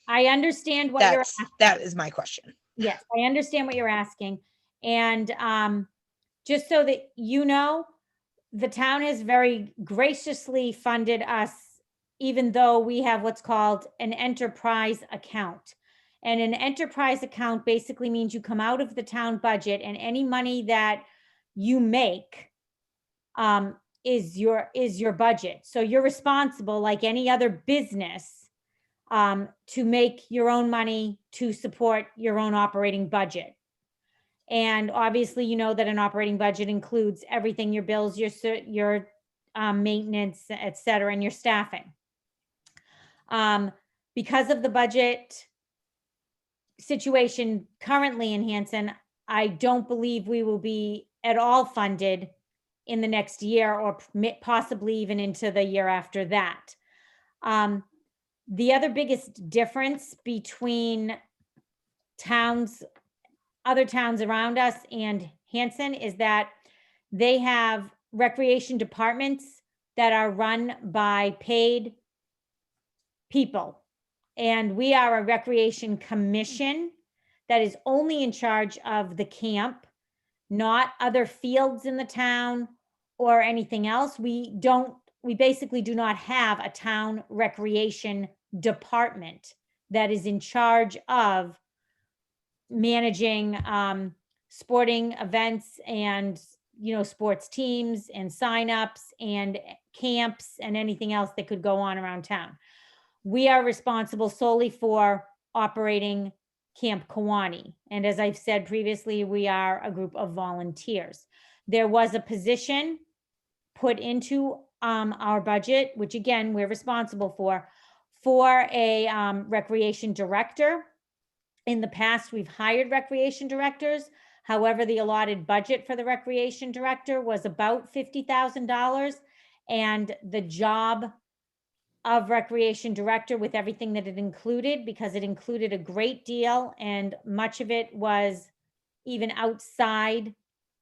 I understand what you're asking. that is my question. Yes, I understand what you're asking. And just so that you know, the town has very graciously funded us, even though we have what's called an enterprise account. And an enterprise account basically means you come out of the town budget, and any money that you make is your budget. So you're responsible, like any other business, to make your own money to support your own operating budget. And obviously, you know that an operating budget includes everything: your bills, your maintenance, et cetera, and your staffing. Because of the budget situation currently in Hanson, I don't believe we will be at all funded in the next year, or possibly even into the year after that. The other biggest difference between other towns around us and Hanson is that they have recreation departments that are run by paid people. And we are a recreation commission that is only in charge of the camp, not other fields in the town or anything else. We basically do not have a town recreation department that is in charge of managing sporting events and, sports teams and signups and camps and anything else that could go on around town. We are responsible solely for operating Camp Kawani. And as I've said previously, we are a group of volunteers. There was a position put into our budget, which again, we're responsible for a recreation director. In the past, we've hired recreation directors. However, the allotted budget for the recreation director was about $50,000. And the job of recreation director, with everything that it included, because it included a great deal, and much of it was even outside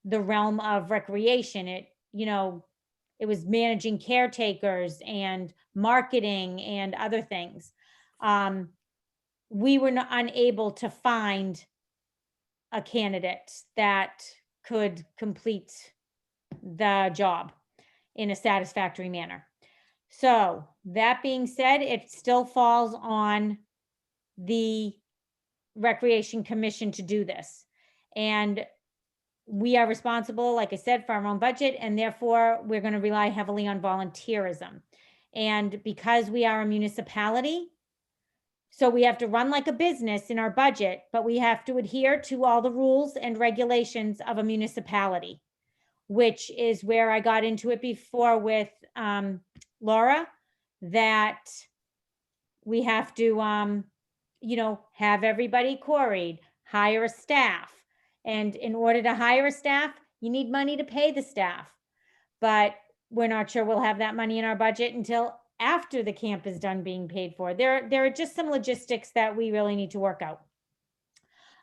the realm of recreation. It was managing caretakers and marketing and other things. We were unable to find a candidate that could complete the job in a satisfactory manner. So that being said, it still falls on the Recreation Commission to do this. And we are responsible, like I said, for our own budget, and therefore we're going to rely heavily on volunteerism. And because we are a municipality, so we have to run like a business in our budget, but we have to adhere to all the rules and regulations of a municipality, which is where I got into it before with Laura, that we have to, have everybody quarried, hire a staff. And in order to hire a staff, you need money to pay the staff. But we're not sure we'll have that money in our budget until after the camp is done being paid for. There are just some logistics that we really need to work out.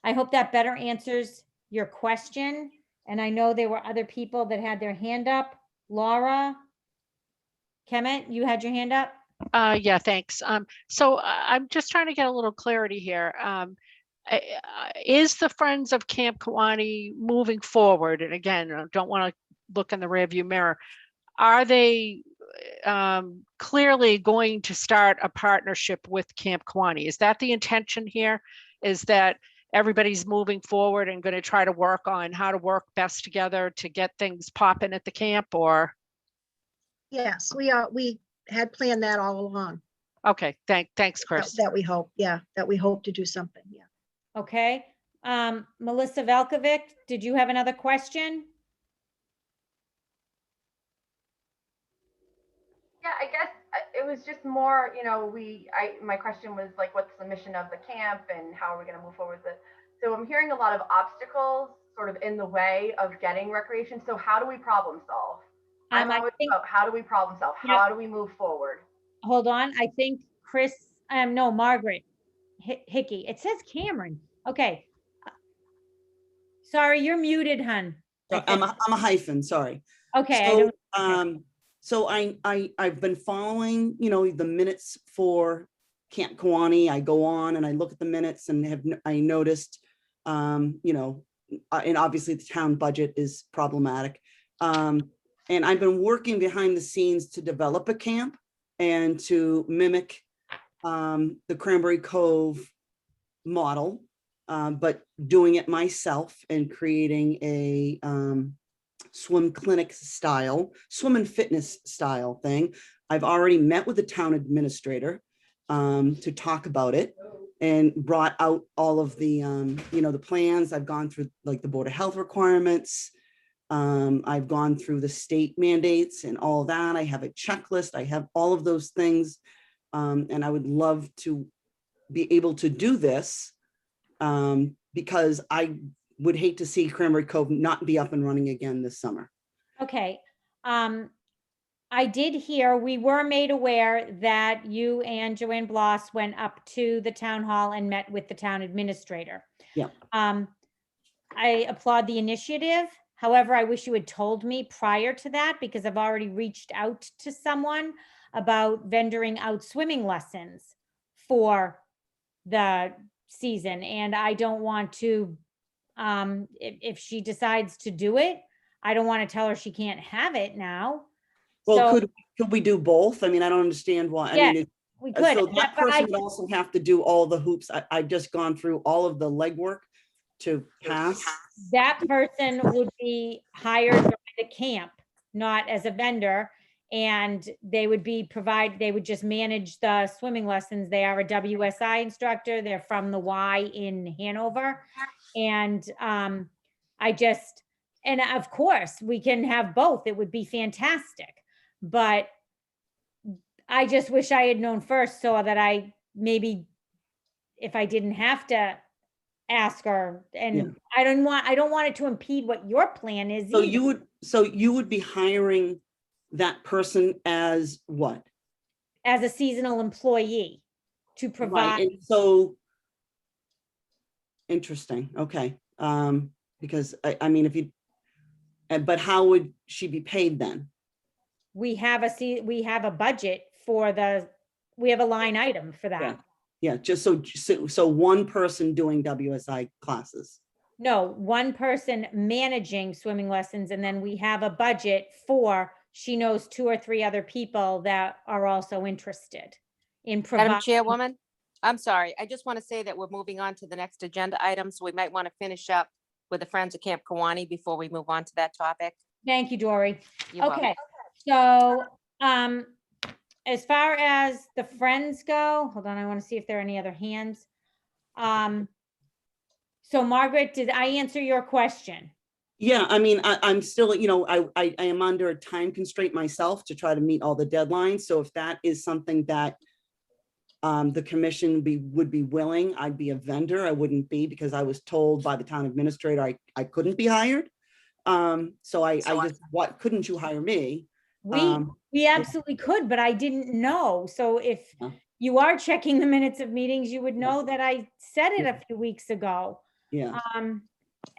I hope that better answers your question. And I know there were other people that had their hand up. Laura, Kemet, you had your hand up? Yeah, thanks. So I'm just trying to get a little clarity here. Is the Friends of Camp Kawani moving forward? And again, I don't want to look in the rearview mirror. Are they clearly going to start a partnership with Camp Kawani? Is that the intention here? Is that everybody's moving forward and going to try to work on how to work best together to get things popping at the camp, or? Yes, we had planned that all along. Okay, thanks, Chris. That we hope, that we hope to do something, yeah. Okay. Melissa Velkovic, did you have another question? Yeah, I guess it was just more, my question was like, what's the mission of the camp and how are we going to move forward with it? So I'm hearing a lot of obstacles sort of in the way of getting recreation. So how do we problem solve? I'm always about how do we problem solve? How do we move forward? Hold on. I think Chris, no, Margaret Hickey. It says Cameron. Okay. Sorry, you're muted, hun. I'm a hyphen, sorry. Okay. So I've been following, the minutes for Camp Kawani. I go on and I look at the minutes and I noticed, and obviously the town budget is problematic. And I've been working behind the scenes to develop a camp and to mimic the Cranberry Cove model, but doing it myself and creating a swim clinic style, swim and fitness style thing. I've already met with the town administrator to talk about it and brought out all of the, the plans. I've gone through like the Board of Health requirements. I've gone through the state mandates and all that. I have a checklist. I have all of those things. And I would love to be able to do this because I would hate to see Cranberry Cove not be up and running again this summer. Okay. I did hear, we were made aware that you and Joanne Bloss went up to the town hall and met with the town administrator. Yeah. I applaud the initiative. However, I wish you had told me prior to that because I've already reached out to someone about vendoring out swimming lessons for the season. And I don't want to, if she decides to do it, I don't want to tell her she can't have it now. Well, So, could we do both? I mean, I don't understand why. Yeah, I mean, we could. so that but person would also have to do all the hoops. I've just gone through all of the legwork to pass. that person would be hired by the camp, not as a vendor. And they would they would just manage the swimming lessons. They are a WSI instructor. They're from the Y in Hanover. And and of course we can have both. It would be fantastic. But I just wish I had known first so that I maybe, if I didn't have to ask her, and yeah. I don't want it to impede what your plan is. So you would be hiring that person as what? As a seasonal employee to provide. Right. And so interesting. Okay. Because I mean, but how would she be paid then? We have a budget for we have a line item for that. Yeah. Just so one person doing WSI classes. No, one person managing swimming lessons. And then we have a budget for, she knows 2 or 3 other people that are also interested in providing. Madam Chairwoman, I'm sorry. I just want to say that we're moving on to the next agenda item. So we might want to finish up with the Friends of Camp Kawani before we move on to that topic? Thank you, Dory. You're welcome. Okay, so, as far as the friends go, hold on, I want to see if there are any other hands. So Margaret, did I answer your question? Yeah, I mean, I'm still, you know, I am under a time constraint myself to try to meet all the deadlines. So if that is something that the commission would be willing, I'd be a vendor. I wouldn't be, because I was told by the town administrator I couldn't be hired. So I just, what, couldn't you hire me? We absolutely could, but I didn't know. So if you are checking the minutes of meetings, you would know that I said it a few weeks ago. Yeah.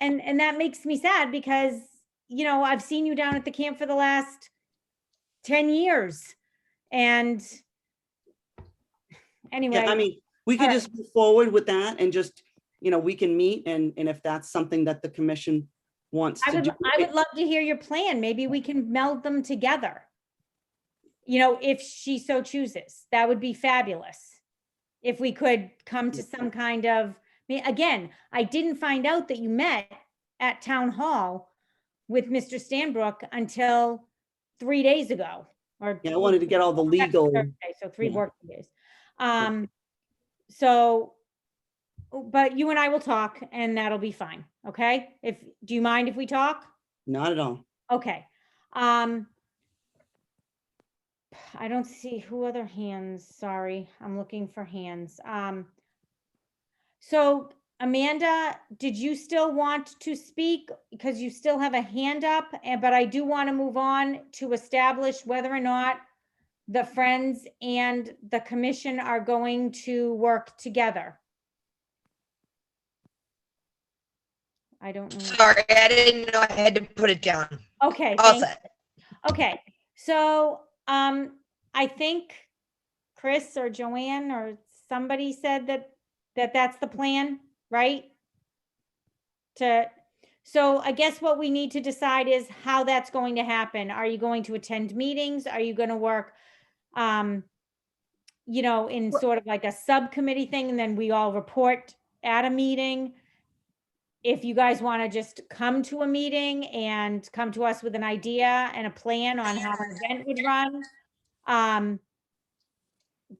And that makes me sad because, you know, I've seen you down at the camp for the last 10 years. And anyway. Yeah, I mean, we could just move forward with that and just, you know, we can meet and if that's something that the commission wants to do. I would love to hear your plan. Maybe we can meld them together. You know, if she so chooses, that would be fabulous. If we could come to some kind of, I mean, again, I didn't find out that you met at town hall with Mr. Stanbrook until 3 days ago. Or Yeah, I wanted to get all the legal. So 3 working days. So, but you and I will talk and that'll be fine. Okay. Do you mind if we talk? Not at all. Okay. I don't see who other hands. Sorry. I'm looking for hands. So Amanda, did you still want to speak? Because you still have a hand up, but I do want to move on to establish whether or not the Friends and the commission are going to work together. I don't know. Sorry, I didn't know I had to put it down. Okay. All set. Okay. So, I think Chris or Joanne or somebody said that's the plan, right? So I guess what we need to decide is how that's going to happen. Are you going to attend meetings? Are you going to work, you know, in sort of like a subcommittee thing, and then we all report at a meeting? If you guys want to just come to a meeting and come to us with an idea and a plan on how an event would run,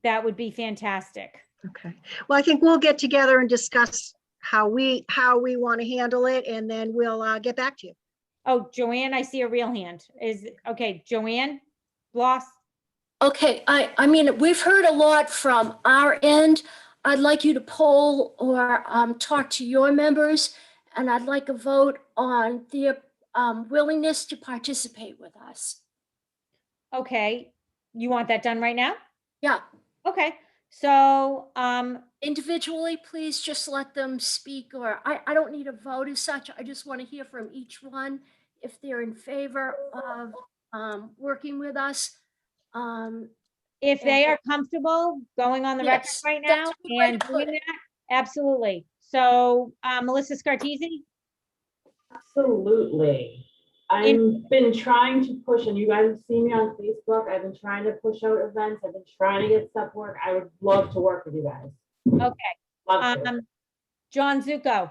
that would be fantastic. Okay. Well, I think we'll get together and discuss how we want to handle it, and then we'll get back to you. Oh, Joanne, I see a real hand. Okay, Joanne Bloss. Okay, I mean, we've heard a lot from our end. I'd like you to poll or talk to your members, and I'd like a vote on their willingness to participate with us. Okay, you want that done right now? Yeah. Okay, so individually, please just let them speak, or I don't need a vote as such. I just want to hear from each one if they're in favor of working with us. If they are comfortable going on the record right now and doing that, absolutely. So, Melissa Scartesi? Absolutely. I've been trying to push, and you guys have seen me on Facebook. I've been trying to push out events. I've been trying to get stuff work. I would love to work with you guys. Okay. John Zuko.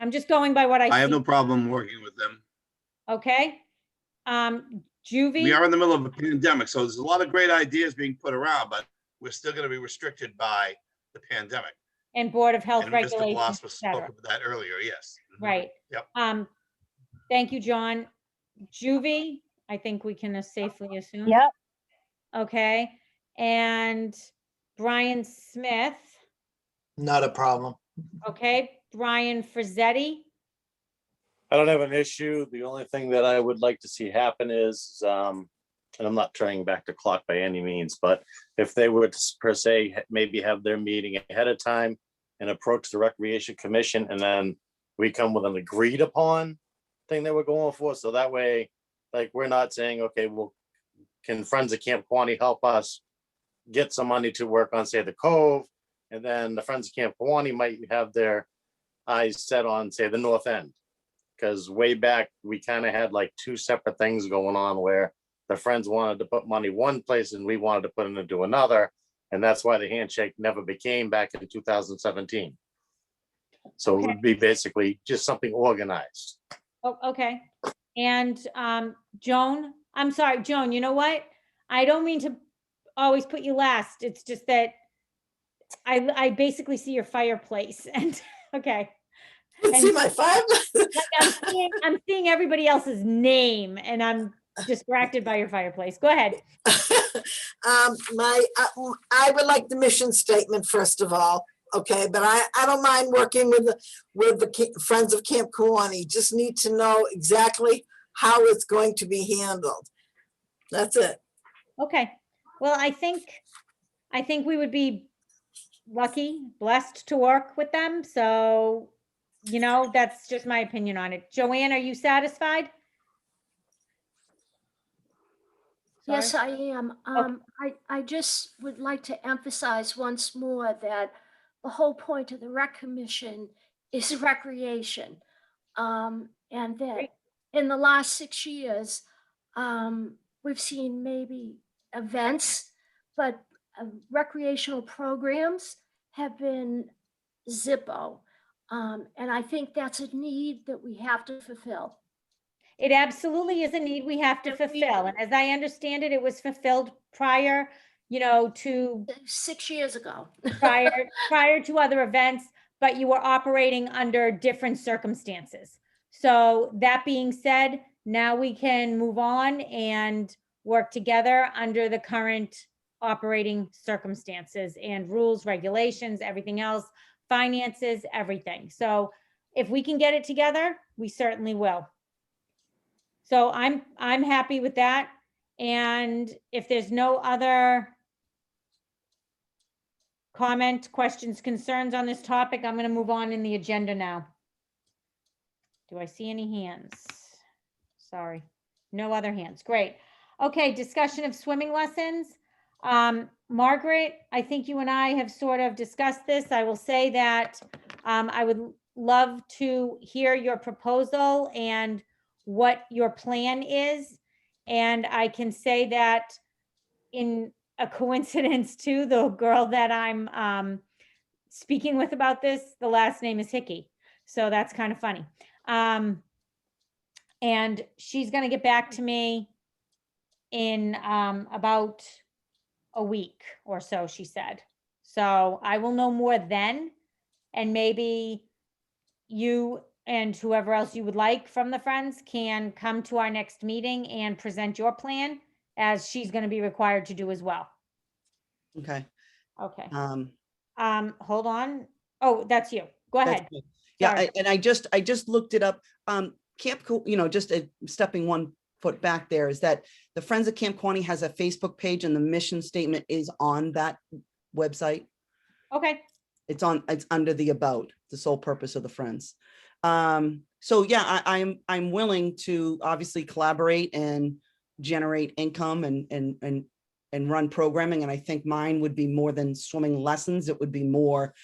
I'm just going by what I see. I have no problem working with them. Okay. Juvie? We are in the middle of a pandemic, so there's a lot of great ideas being put around, but we're still going to be restricted by the pandemic. And Board of Health And Mr. regulations, Bloss et spoke cetera. of that earlier, yes. Mhm. Right. Yep. Thank you, John. Juvie, I think we can safely assume. Yep. Okay. And Brian Smith. Not a problem. Okay. Brian Frizzetti. I don't have an issue. The only thing that I would like to see happen is, and I'm not turning back the clock by any means, but if they would per se, maybe have their meeting ahead of time and approach the Recreation Commission, and then we come with an agreed upon thing that we're going for. So that way, like, we're not saying, okay, well, can Friends of Camp Kawani help us get some money to work on, say, the Cove? And then the Friends of Camp Kawani might have their eyes set on, say, the North End. Because way back, we kind of had like 2 separate things going on where the Friends wanted to put money one place and we wanted to put it into another. And that's why the handshake never became back in 2017. So it Okay. would be basically just something organized. Oh, okay. And Joan, I'm sorry, Joan, you know what? I don't mean to always put you last. It's just that I basically see your fireplace and, okay. See my fire? Like I'm seeing everybody else's name and I'm distracted by your fireplace. Go ahead. I would like the mission statement first of all, okay, but I don't mind working with the Friends of Camp Kawani. Just need to know exactly how it's going to be handled. That's it. Okay. Well, I think we would be lucky, blessed to work with them. So, you know, that's just my opinion on it. Joanne, are you satisfied? Yes, Sorry. I am. I just would like to emphasize once more that the whole point of the rec commission is recreation. And that in the last 6 years, we've seen maybe events, but recreational programs have been zippo. And I think that's a need that we have to fulfill. It absolutely is a need we have to fulfill. And as I understand it, it was fulfilled prior, you know, to 6 years ago. prior to other events, but you were operating under different circumstances. So that being said, now we can move on and work together under the current operating circumstances and rules, regulations, everything else, finances, everything. So if we can get it together, we certainly will. So I'm happy with that. And if there's no other comment, questions, concerns on this topic, I'm going to move on in the agenda now. Do I see any hands? Sorry, no other hands. Great. Okay, discussion of swimming lessons. Margaret, I think you and I have sort of discussed this. I will say that I would love to hear your proposal and what your plan is. And I can say that in a coincidence too, the girl that I'm speaking with about this, the last name is Hickey. So that's kind of funny. And she's going to get back to me in about a week or so, she said. So I will know more then. And maybe you and whoever else you would like from the Friends can come to our next meeting and present your plan, as she's going to be required to do as well. Okay. Okay. Hold on. Oh, that's you. Go ahead. Yeah, Sorry. and I just looked it up. Camp, you know, just stepping one foot back there, is that the Friends of Camp Kawani has a Facebook page and the mission statement is on that website. Okay. It's under the about, the sole purpose of the Friends. So yeah, I'm willing to obviously collaborate and generate income and run programming. And I think mine would be more than swimming lessons. It would be more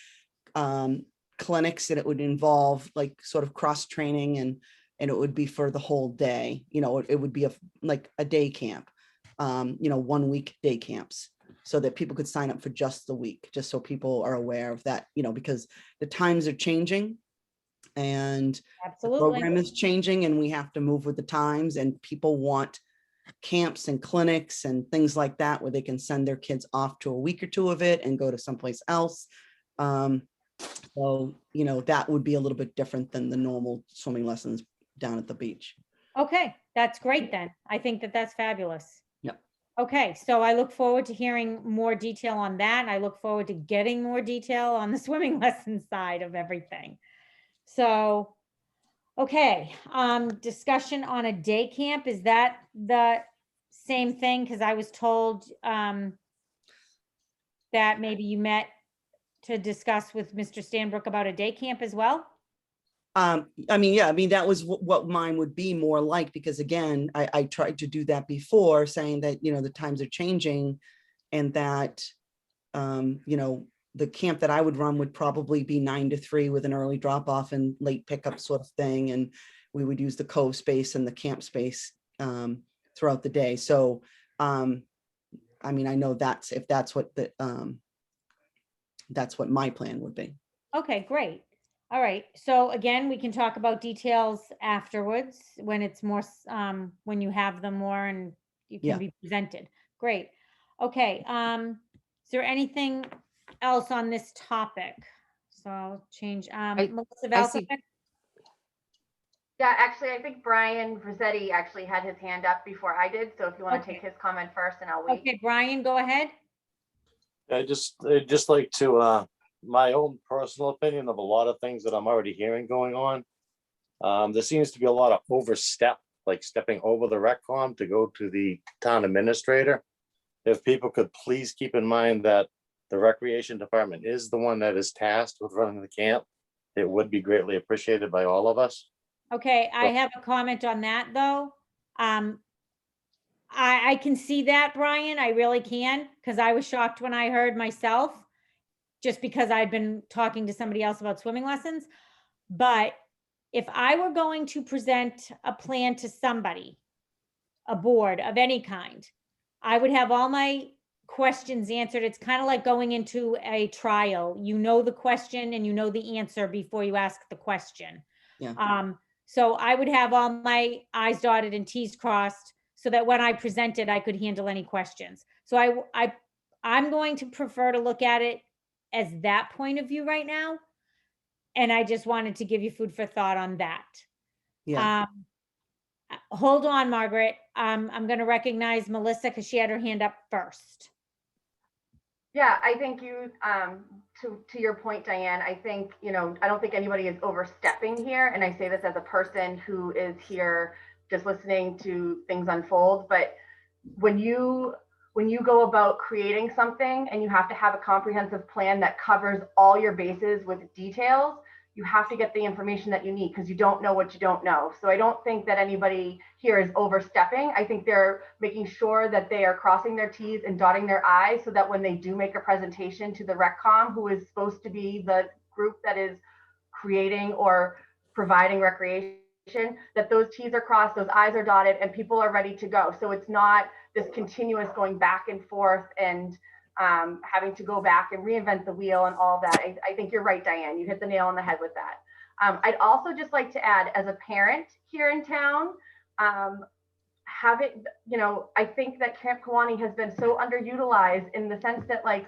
clinics, and it would involve like sort of cross training, and it would be for the whole day. You know, it would be like a day camp, you know, 1 week day camps, so that people could sign up for just the week, just so people are aware of that, you know, because the times are changing and absolutely the program is changing, and we have to move with the times, and people want camps and clinics and things like that where they can send their kids off to a week or two of it and go to someplace else. So, you know, that would be a little bit different than the normal swimming lessons down at the beach. Okay, that's great then. I think that that's fabulous. Yep. Okay, so I look forward to hearing more detail on that. I look forward to getting more detail on the swimming lesson side of everything. So, okay, discussion on a day camp, is that the same thing? Because I was told that maybe you met to discuss with Mr. Stanbrook about a day camp as well? I mean, yeah, I mean, that was what mine would be more like, because again, I tried to do that before, saying that, you know, the times are changing, and that, you know, the camp that I would run would probably be 9 to 3 with an early drop off and late pickup sort of thing. And we would use the cove space and the camp space throughout the day. So, I mean, I know that's what my plan would be. Okay, great. All right, so again, we can talk about details afterwards when it's more, when you have them more and you Yeah. can be presented. Great. Okay, is there anything else on this topic? So I'll change, Melissa I see- Valkovic? Yeah, actually, I think Brian Rossetti actually had his hand up before I did. So if you want to Okay. take his comment first and I'll wait. Okay, Brian, go ahead. I'd just like to, my own personal opinion of a lot of things that I'm already hearing going on. There seems to be a lot of overstep, like stepping over the RecCom to go to the town administrator. If people could please keep in mind that the recreation department is the one that is tasked with running the camp, it would be greatly appreciated by all of us. Okay, I Well- have a comment on that, though. I can see that, Brian, I really can, because I was shocked when I heard myself, just because I'd been talking to somebody else about swimming lessons. But if I were going to present a plan to somebody, a board of any kind, I would have all my questions answered. It's kind of like going into a trial. You know the question and you know the answer before you ask the question. Yeah. So I would have all my I's dotted and T's crossed so that when I presented, I could handle any questions. So I'm going to prefer to look at it as that point of view right now. And I just wanted to give you food for thought on that. Yeah. Hold on, Margaret. I'm going to recognize Melissa because she had her hand up first. Yeah, I think you, to your point, Diane, I think, I don't think anybody is overstepping here. And I say this as a person who is here just listening to things unfold. But when you go about creating something and you have to have a comprehensive plan that covers all your bases with details, you have to get the information that you need because you don't know what you don't know. So I don't think that anybody here is overstepping. I think they're making sure that they are crossing their T's and dotting their I's so that when they do make a presentation to the RecCom, who is supposed to be the group that is creating or providing recreation, that those T's are crossed, those I's are dotted, and people are ready to go. So it's not this continuous going back and forth and having to go back and reinvent the wheel and all that. I think you're right, Diane. You hit the nail on the head with that. I'd also just like to add, as a parent here in town, I think that Camp Kawani has been so underutilized in the sense that, like,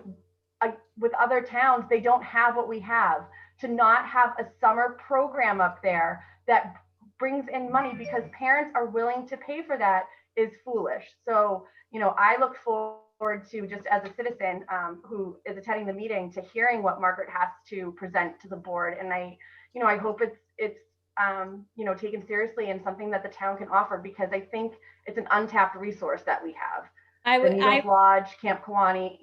with other towns, they don't have what we have. To not have a summer program up there that brings in money because parents are willing to pay for that is foolish. So, I look forward to, just as a citizen who is attending the meeting, to hearing what Margaret has to present to the board. And I hope it's taken seriously and something that the town can offer, because I think it's an untapped resource that we have. The Needles Lodge, Camp Kawani,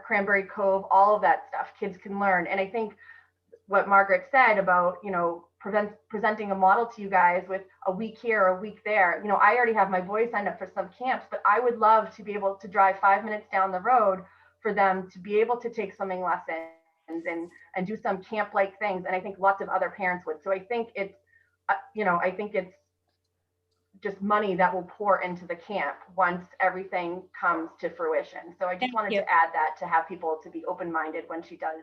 Cranberry Cove, all of that stuff kids can learn. And I think what Margaret said about, presenting a model to you guys with a week here or a week there. I already have my boys signed up for some camps, but I would love to be able to drive 5 minutes down the road for them to be able to take swimming lessons and do some camp-like things. And I think lots of other parents would. So I think it's, it's just money that will pour into the camp once everything comes to fruition. So I just wanted to add that, to have people to be open-minded when she does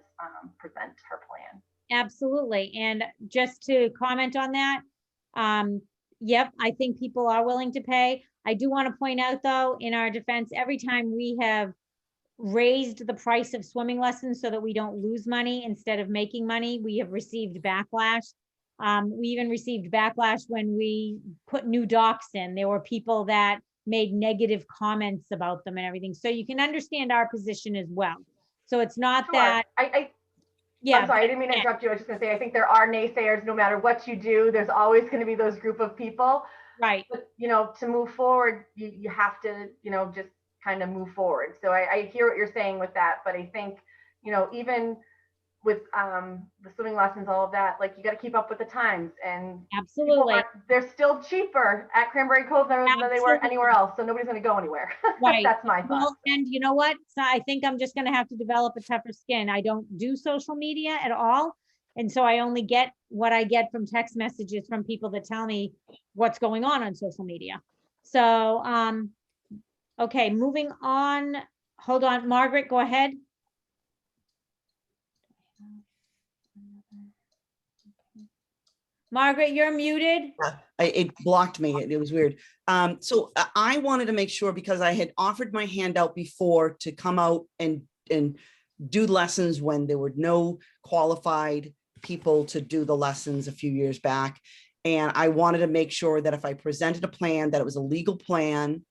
present her plan. Absolutely. And just to comment on that, yep, I think people are willing to pay. I do want to point out, though, in our defense, every time we have raised the price of swimming lessons so that we don't lose money instead of making money, we have received backlash. We even received backlash when we put new docks in. There were people that made negative comments about them and everything. So you can understand our position as well. So it's not that. Yeah, I'm sorry, I didn't mean to interrupt you. I was just going to say, I think there are naysayers. No matter what you do, there's always going to be those group of people. Right. But, to move forward, you have to, just kind of move forward. So I hear what you're saying with that. But I think, even with the swimming lessons, all of that, like, you got to keep up with the times. And absolutely, they're still cheaper at Cranberry Cove than they were anywhere else. So nobody's going to go anywhere. Right. That's my thought. Well, and you know what? So I think I'm just going to have to develop a tougher skin. I don't do social media at all. And so I only get what I get from text messages from people that tell me what's going on social media. So, okay, moving on. Hold on, Margaret, go ahead. Margaret, you're muted. It blocked me. It was weird. So I wanted to make sure, because I had offered my hand out before to come out and do lessons when there were no qualified people to do the lessons a few years back. And I wanted to make sure that if I presented a plan, that it was a legal plan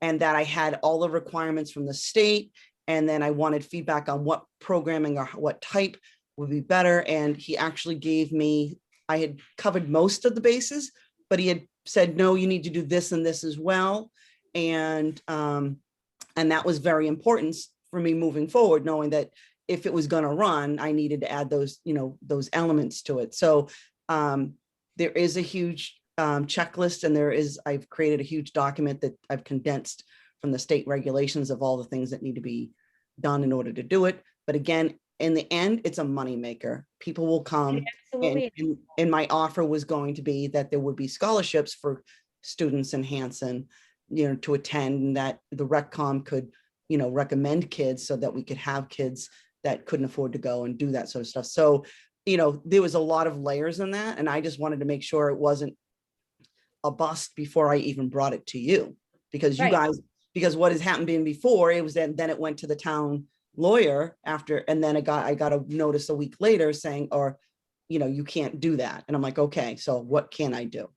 and that I had all the requirements from the state. And then I wanted feedback on what programming or what type would be better. And he actually gave me, I had covered most of the bases, but he had said, no, you need to do this and this as well. And that was very important for me moving forward, knowing that if it was going to run, I needed to add those, those elements to it. So there is a huge checklist, and I've created a huge document that I've condensed from the state regulations of all the things that need to be done in order to do it. But again, in the end, it's a moneymaker. People will come, and my offer was going to be that there would be scholarships for students in Hanson, to attend, and that the RecCom could, recommend kids so that we could have kids that couldn't afford to go and do that sort of stuff. So, there was a lot of layers in that, and I just wanted to make sure it wasn't a bust before I even brought it to you, because you guys, because what has happened before, it was then it went to the town lawyer after, and then I got a notice a week later saying, or, you can't do that. And I'm like, okay, so what can I do?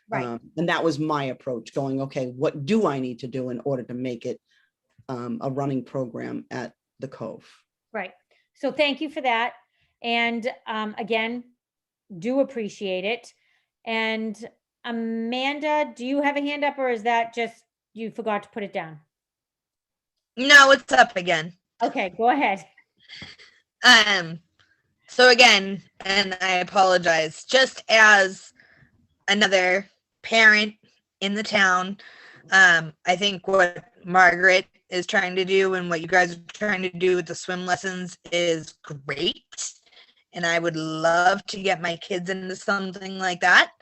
Right. And that was my approach, going, okay, what do I need to do in order to make it a running program at the Cove? Right. So thank you for that. And again, do appreciate it. And Amanda, do you have a hand up, or is that just you forgot to put it down? No, it's up again. Okay, go ahead. So again, and I apologize, just as another parent in the town, I think what Margaret is trying to do and what you guys are trying to do with the swim lessons is great. And I would love to get my kids into something like that.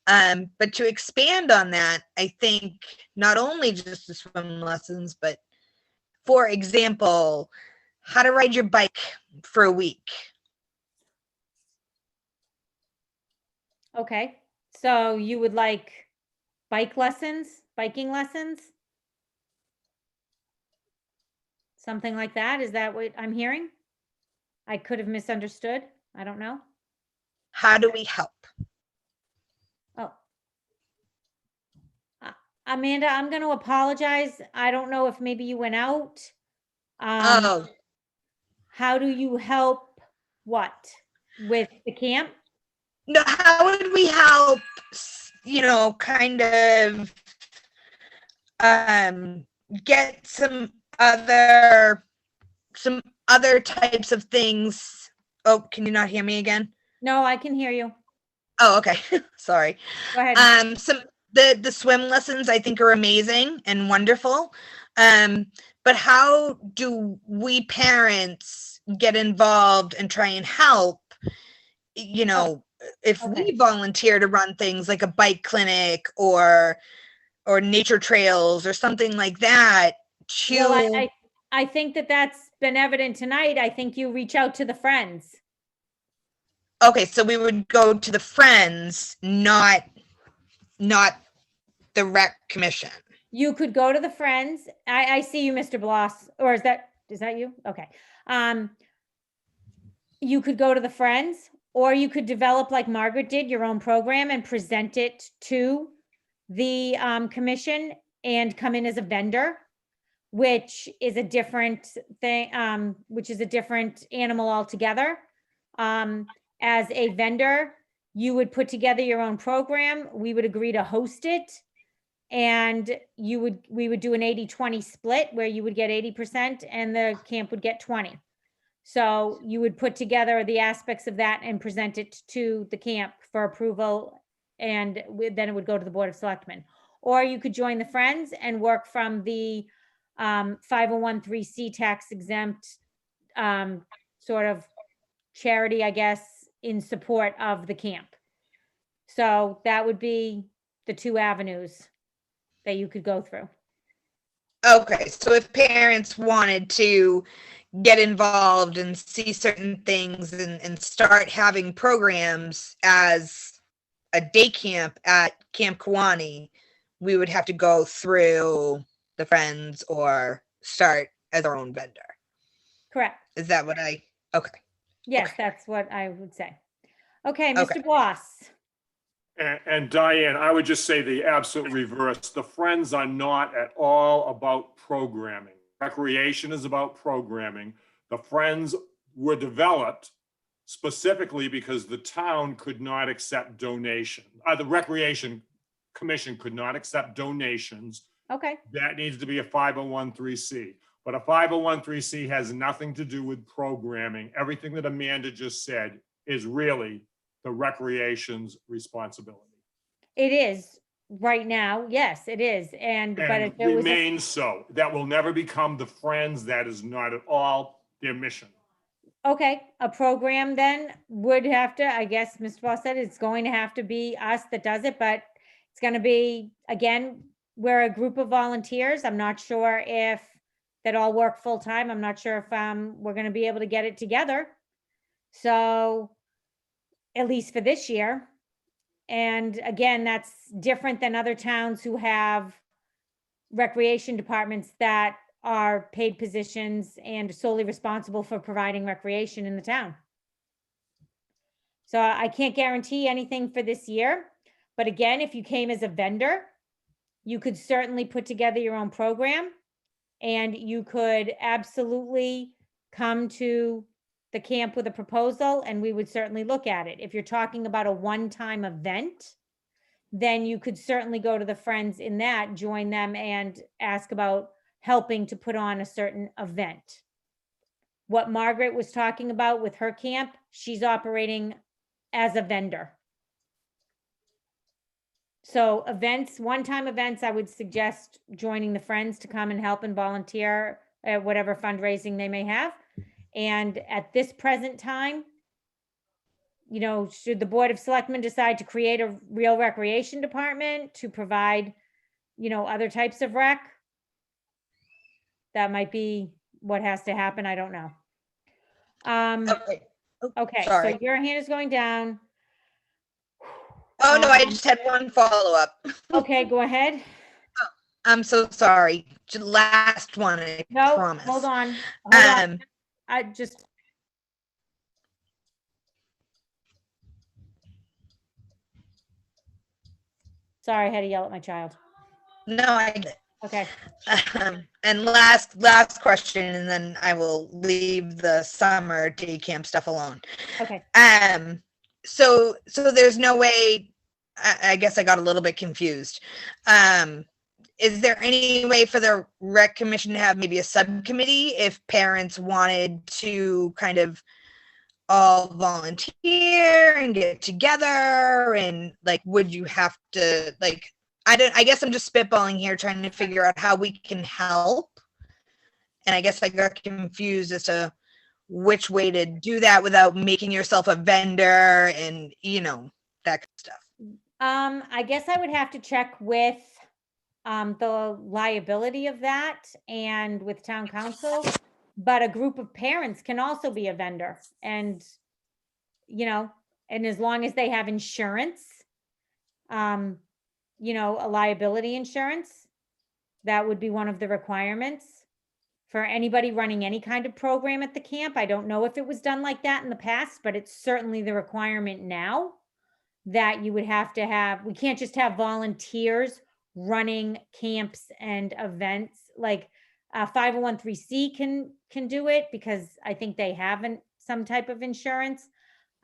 But to expand on that, I think not only just the swim lessons, but for example, how to ride your bike for a week. Okay. So you would like biking lessons? Something like that? Is that what I'm hearing? I could have misunderstood. I don't know. How do we help? Oh. Amanda, I'm going to apologize. I don't know if maybe you went out. How do you help what? With the camp? No, how would we help, kind of get some other types of things. Oh, can you not hear me again? No, I can hear you. Oh, okay. Sorry. Go ahead. The swim lessons I think are amazing and wonderful. But how do we parents get involved and try and help? If we volunteer to run things like a bike clinic or nature trails or something like that. Well, I think that's been evident tonight. I think you reach out to the friends. Okay, so we would go to the friends, not the rec commission. You could go to the friends. I see you, Mr. Bloss, or is that you? Okay. You could go to the friends, or you could develop, like Margaret did, your own program and present it to the commission and come in as a vendor, which is a different thing, which is a different animal altogether. As a vendor, you would put together your own program. We would agree to host it. And we would do an 80-20 split where you would get 80% and the camp would get 20. So you would put together the aspects of that and present it to the camp for approval. And then it would go to the Board of Selectmen. Or you could join the Friends and work from the 501(c)(3) tax exempt sort of charity, I guess, in support of the camp. So that would be the two avenues that you could go through. Okay, so if parents wanted to get involved and see certain things and start having programs as a day camp at Camp Kawani, we would have to go through the Friends or start as our own vendor. Correct. Is that what okay. Yes, that's what I would say. Okay, Okay. Mr. Bloss. And Diane, I would just say the absolute reverse. The Friends are not at all about programming. Recreation is about programming. The Friends were developed specifically because the town could not accept donation. The Recreation Commission could not accept donations. Okay. That needs to be a 501(c)(3). But a 501(c)(3) has nothing to do with programming. Everything that Amanda just said is really the recreation's responsibility. It is right now. Yes, it is. And but And if there was remains so. That will never become the Friends. That is not at all their mission. okay, a program then would have to, I guess Mr. Bloss said it's going to have to be us that does it, but it's going to be, again, we're a group of volunteers. I'm not sure if that all work full time. I'm not sure if we're going to be able to get it together. So at least for this year. And again, that's different than other towns who have recreation departments that are paid positions and solely responsible for providing recreation in the town. So I can't guarantee anything for this year. But again, if you came as a vendor, you could certainly put together your own program, and you could absolutely come to the camp with a proposal, and we would certainly look at it. If you're talking about a one-time event, then you could certainly go to the Friends in that, join them, and ask about helping to put on a certain event. What Margaret was talking about with her camp, she's operating as a vendor. So events, one-time events, I would suggest joining the Friends to come and help and volunteer at whatever fundraising they may have. And at this present time, you know, should the Board of Selectmen decide to create a real recreation department to provide, you know, other types of rec, that might be what has to happen. I don't know. Okay. Okay, sorry. so your hand is going down. Oh, no, I just had one follow-up. Okay, go ahead. I'm so sorry. Last one, I No, promise. hold on. Hold on. I just. Sorry, I had to yell at my child. No, I did. Okay. And last question, and then I will leave the summer day camp stuff alone. Okay. So there's no way, I guess I got a little bit confused. Is there any way for the rec commission to have maybe a subcommittee if parents wanted to kind of all volunteer and get together, and like, would you have to, like, I guess I'm just spitballing here, trying to figure out how we can help. And I guess I got confused as to which way to do that without making yourself a vendor and, you know, that kind of stuff. I guess I would have to check with the liability of that and with town council, but a group of parents can also be a vendor, and, you know, and as long as they have insurance, you know, a liability insurance, that would be one of the requirements for anybody running any kind of program at the camp. I don't know if it was done like that in the past, but it's certainly the requirement now that you would have to have, we can't just have volunteers running camps and events. Like 501(c) can do it because I think they have some type of insurance.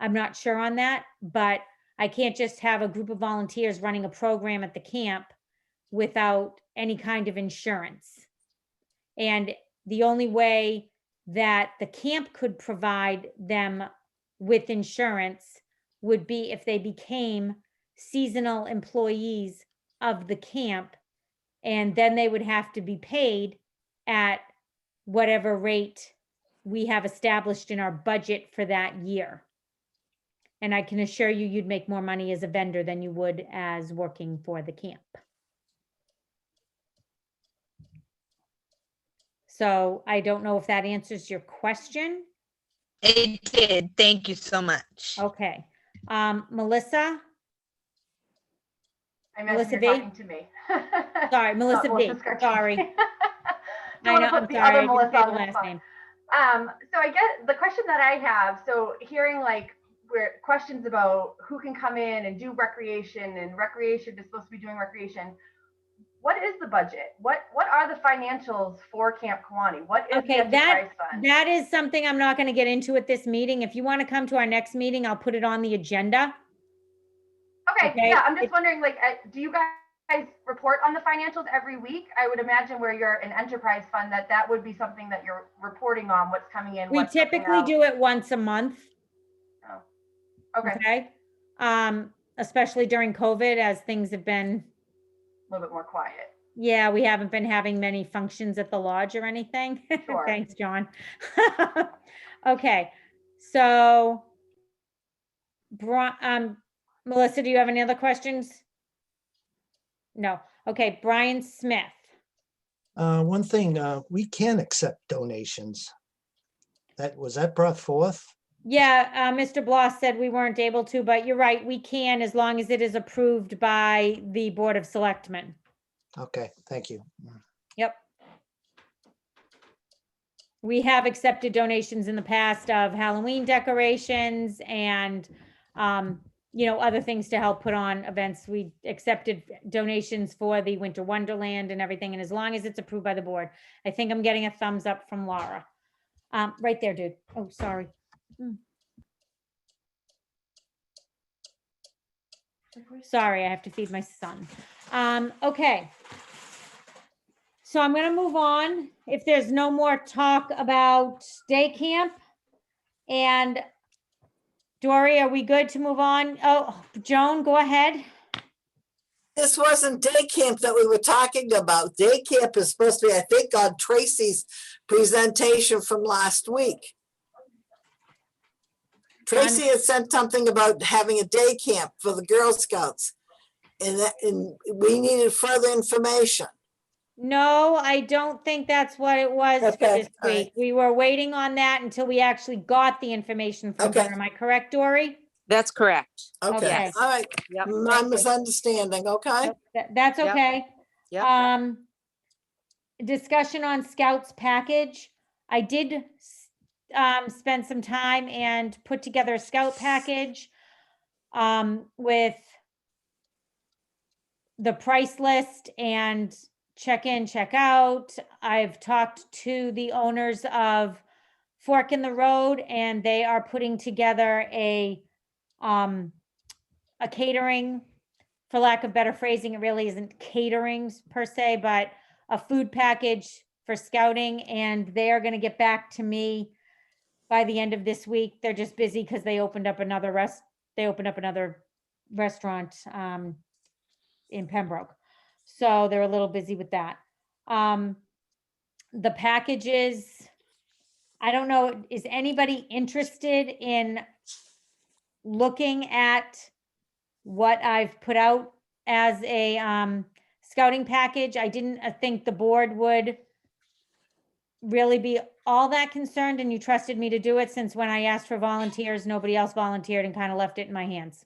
I'm not sure on that, but I can't just have a group of volunteers running a program at the camp without any kind of insurance. And the only way that the camp could provide them with insurance would be if they became seasonal employees of the camp, and then they would have to be paid at whatever rate we have established in our budget for that year. And I can assure you, you'd make more money as a vendor than you would as working for the camp. So I don't know if that answers your question. It did. Thank you so much. Okay. Melissa? I Melissa imagine you're V? talking to me. Sorry, Melissa Not V. Scarpini. Sorry. Don't I want know, to put I'm the sorry. other I didn't Melissa say the on the last spot. name. So I guess the question that I have, so hearing like where questions about who can come in and do recreation, and recreation is supposed to be doing recreation. What is the budget? What are the financials for Camp Kawani? What is the Okay, enterprise fund? that is something I'm not going to get into at this meeting. If you want to come to our next meeting, I'll put it on the agenda. Okay, Okay, yeah, I'm just wondering, like, do you guys report on the financials every week? I would imagine where you're an enterprise fund, that would be something that you're reporting on, what's coming in, We what's going typically out. do it once a month. Okay, Okay. Especially during COVID, as things have been, a little bit more quiet. yeah, we haven't been having many functions at the lodge or anything. Sure. Thanks, John. Okay, so Melissa, do you have any other questions? No. Okay, Brian Smith. One thing, we can accept donations. Was that brought forth? Yeah, Mr. Bloss said we weren't able to, but you're right, we can, as long as it is approved by the Board of Selectmen. Okay, thank you. Yep. We have accepted donations in the past of Halloween decorations and, other things to help put on events. We accepted donations for the Winter Wonderland and everything. And as long as it's approved by the board, I think I'm getting a thumbs up from Laura. Right there, dude. Oh, sorry. Sorry, I have to feed my son. Okay. So I'm going to move on. If there's no more talk about day camp, and Dory, are we good to move on? Oh, Joan, go ahead. This wasn't day camp that we were talking about. Day camp is supposed to be, I think, on Tracy's presentation from last week. Tracy had said something about having a day camp for the Girl Scouts, and we needed further information. No, I don't think that's what it was for Okay, this all right. week. We were waiting on that until we actually got the information from her. Okay. Am I correct, Dory? That's correct. Okay, Okay. all right. Yep. My misunderstanding, okay? That's Yep. okay. Yep. Discussion on Scouts package. I did spend some time and put together a Scout package with the price list and check in, check out. I've talked to the owners of Fork in the Road, and they are putting together a catering, for lack of better phrasing, it really isn't catering per se, but a food package for scouting, and they are going to get back to me by the end of this week. They're just busy because they opened up another restaurant in Pembroke. So they're a little busy with that. The packages, I don't know, is anybody interested in looking at what I've put out as a scouting package? I didn't think the board would really be all that concerned, and you trusted me to do it, since when I asked for volunteers, nobody else volunteered and kind of left it in my hands.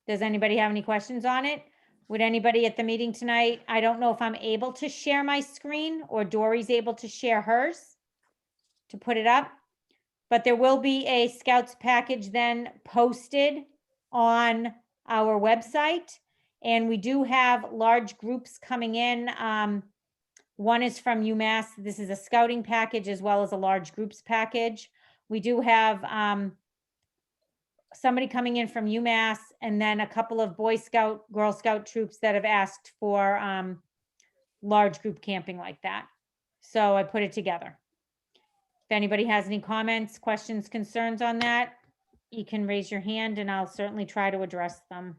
Does anybody have any questions on it? Would anybody at the meeting tonight? I don't know if I'm able to share my screen or Dory's able to share hers to put it up, but there will be a Scouts package then posted on our website. And we do have large groups coming in. One is from UMass. This is a scouting package as well as a large groups package. We do have somebody coming in from UMass, and then a couple of Boy Scout, Girl Scout troops that have asked for large group camping like that. So I put it together. If anybody has any comments, questions, concerns on that, you can raise your hand and I'll certainly try to address them.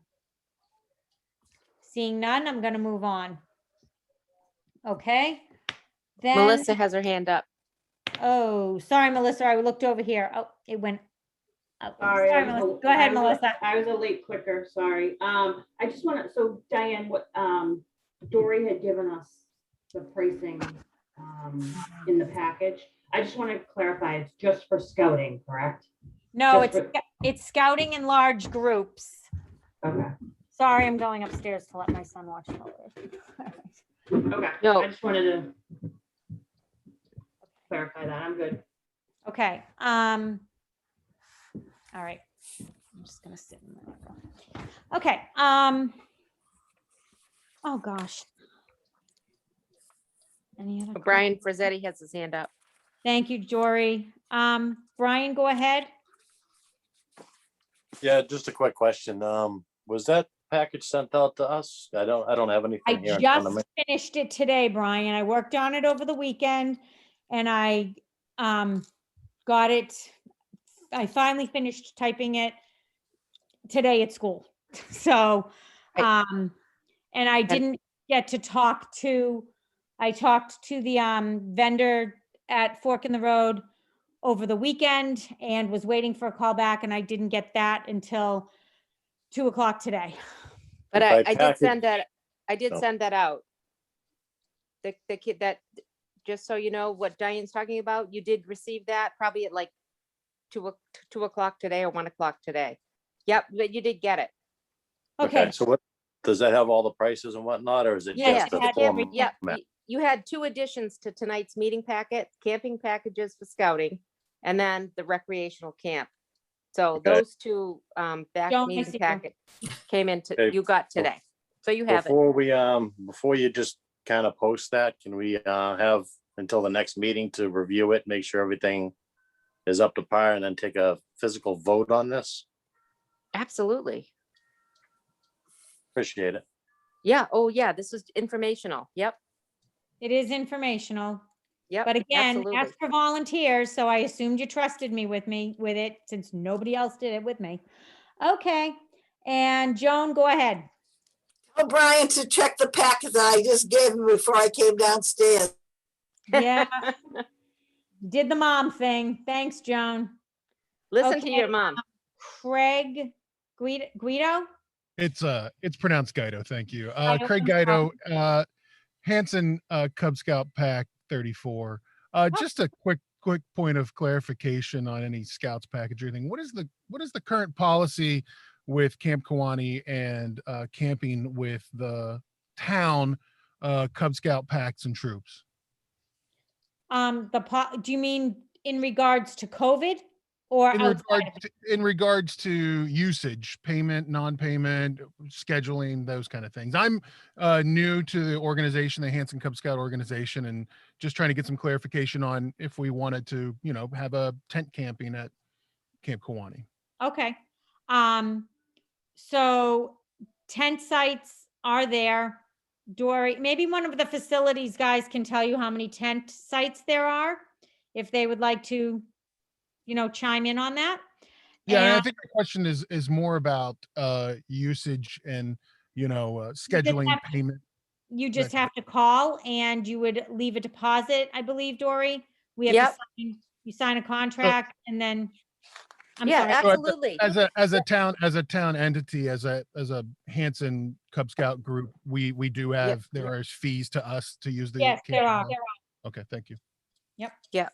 Seeing none, I'm going to move on. Okay. Then, Melissa has her hand up. oh, sorry, Melissa. I looked over here. Oh, it went. Oh, Sorry, I was Melissa. Go ahead, Melissa. I was a late clicker, sorry. I just want to, so Diane, what Dory had given us the pricing in the package. I just want to clarify, it's just for scouting, correct? No, Just it's scouting in large groups. Okay. Sorry, I'm going upstairs to let my son watch television. Okay, No. I just wanted to clarify that. I'm good. Okay, all right. I'm just gonna sit in my room. Okay, oh gosh. Any other? Brian Frazzetti has his hand up. Thank you, Jory. Brian, go ahead. Yeah, just a quick question. Was that package sent out to us? I don't have I anything here in front of me. just finished it today, Brian. I worked on it over the weekend and I got it. I finally finished typing it today at school. So, and I didn't get to talk to, I talked to the vendor at Fork in the Road over the weekend and was waiting for a call back, and I didn't get that until 2:00 today. But If I I did package- send that, I did No. send that out. The kid that, just so you know what Diane's talking about, you did receive that probably at like 2:00 today or 1:00 today. Yep, but you did get it. Okay. So what, does that have all the prices and whatnot, or is it Yeah, just the it had format? yeah, you had 2 additions to tonight's meeting packet, camping packages for scouting, and then the recreational camp. So Okay. those 2 back Don't meeting miss it. packet came into, Okay. you got today. So you have it. Before you just kind of post that, can we have until the next meeting to review it, make sure everything is up to par, and then take a physical vote on this? Absolutely. Appreciate it. Yeah. Oh, yeah. This is informational. Yep. It is informational. Yep. But again, absolutely. ask for volunteers, so I assumed you trusted me with it since nobody else did it with me. Okay, and Joan, go ahead. Tell Brian to check the packet that I just gave him before I came downstairs. Yeah, did the mom thing. Thanks, Joan. Listen to Okay, your mom. Craig Guido? It's pronounced Guido, thank you. Guido, Craig no Guido, Hanson, Cub Scout Pack 34. Just a quick point of clarification on any Scouts package or anything. What is the current policy with Camp Kawani and camping with the town Cub Scout packs and troops? Do you mean in regards to COVID or In regards to usage, payment, non-payment, scheduling, those kind of things. I'm new to the organization, the Hanson Cub Scout organization, and just trying to get some clarification on if we wanted to, have a tent camping at Camp Kawani. Okay. So tent sites are there. Dory, maybe one of the facilities guys can tell you how many tent sites there are, if they would like to, chime in on that. Yeah, and I And think the question is more about usage and, scheduling payment. you just have to call and you would leave a deposit, I believe, Dory. We have Yep. you sign a contract and then, I'm Yeah, sorry. absolutely. As a town entity, as a Hanson Cub Scout group, we do have, there are fees to us to use the. Yes, there are. Okay, thank you. Yep. Yep.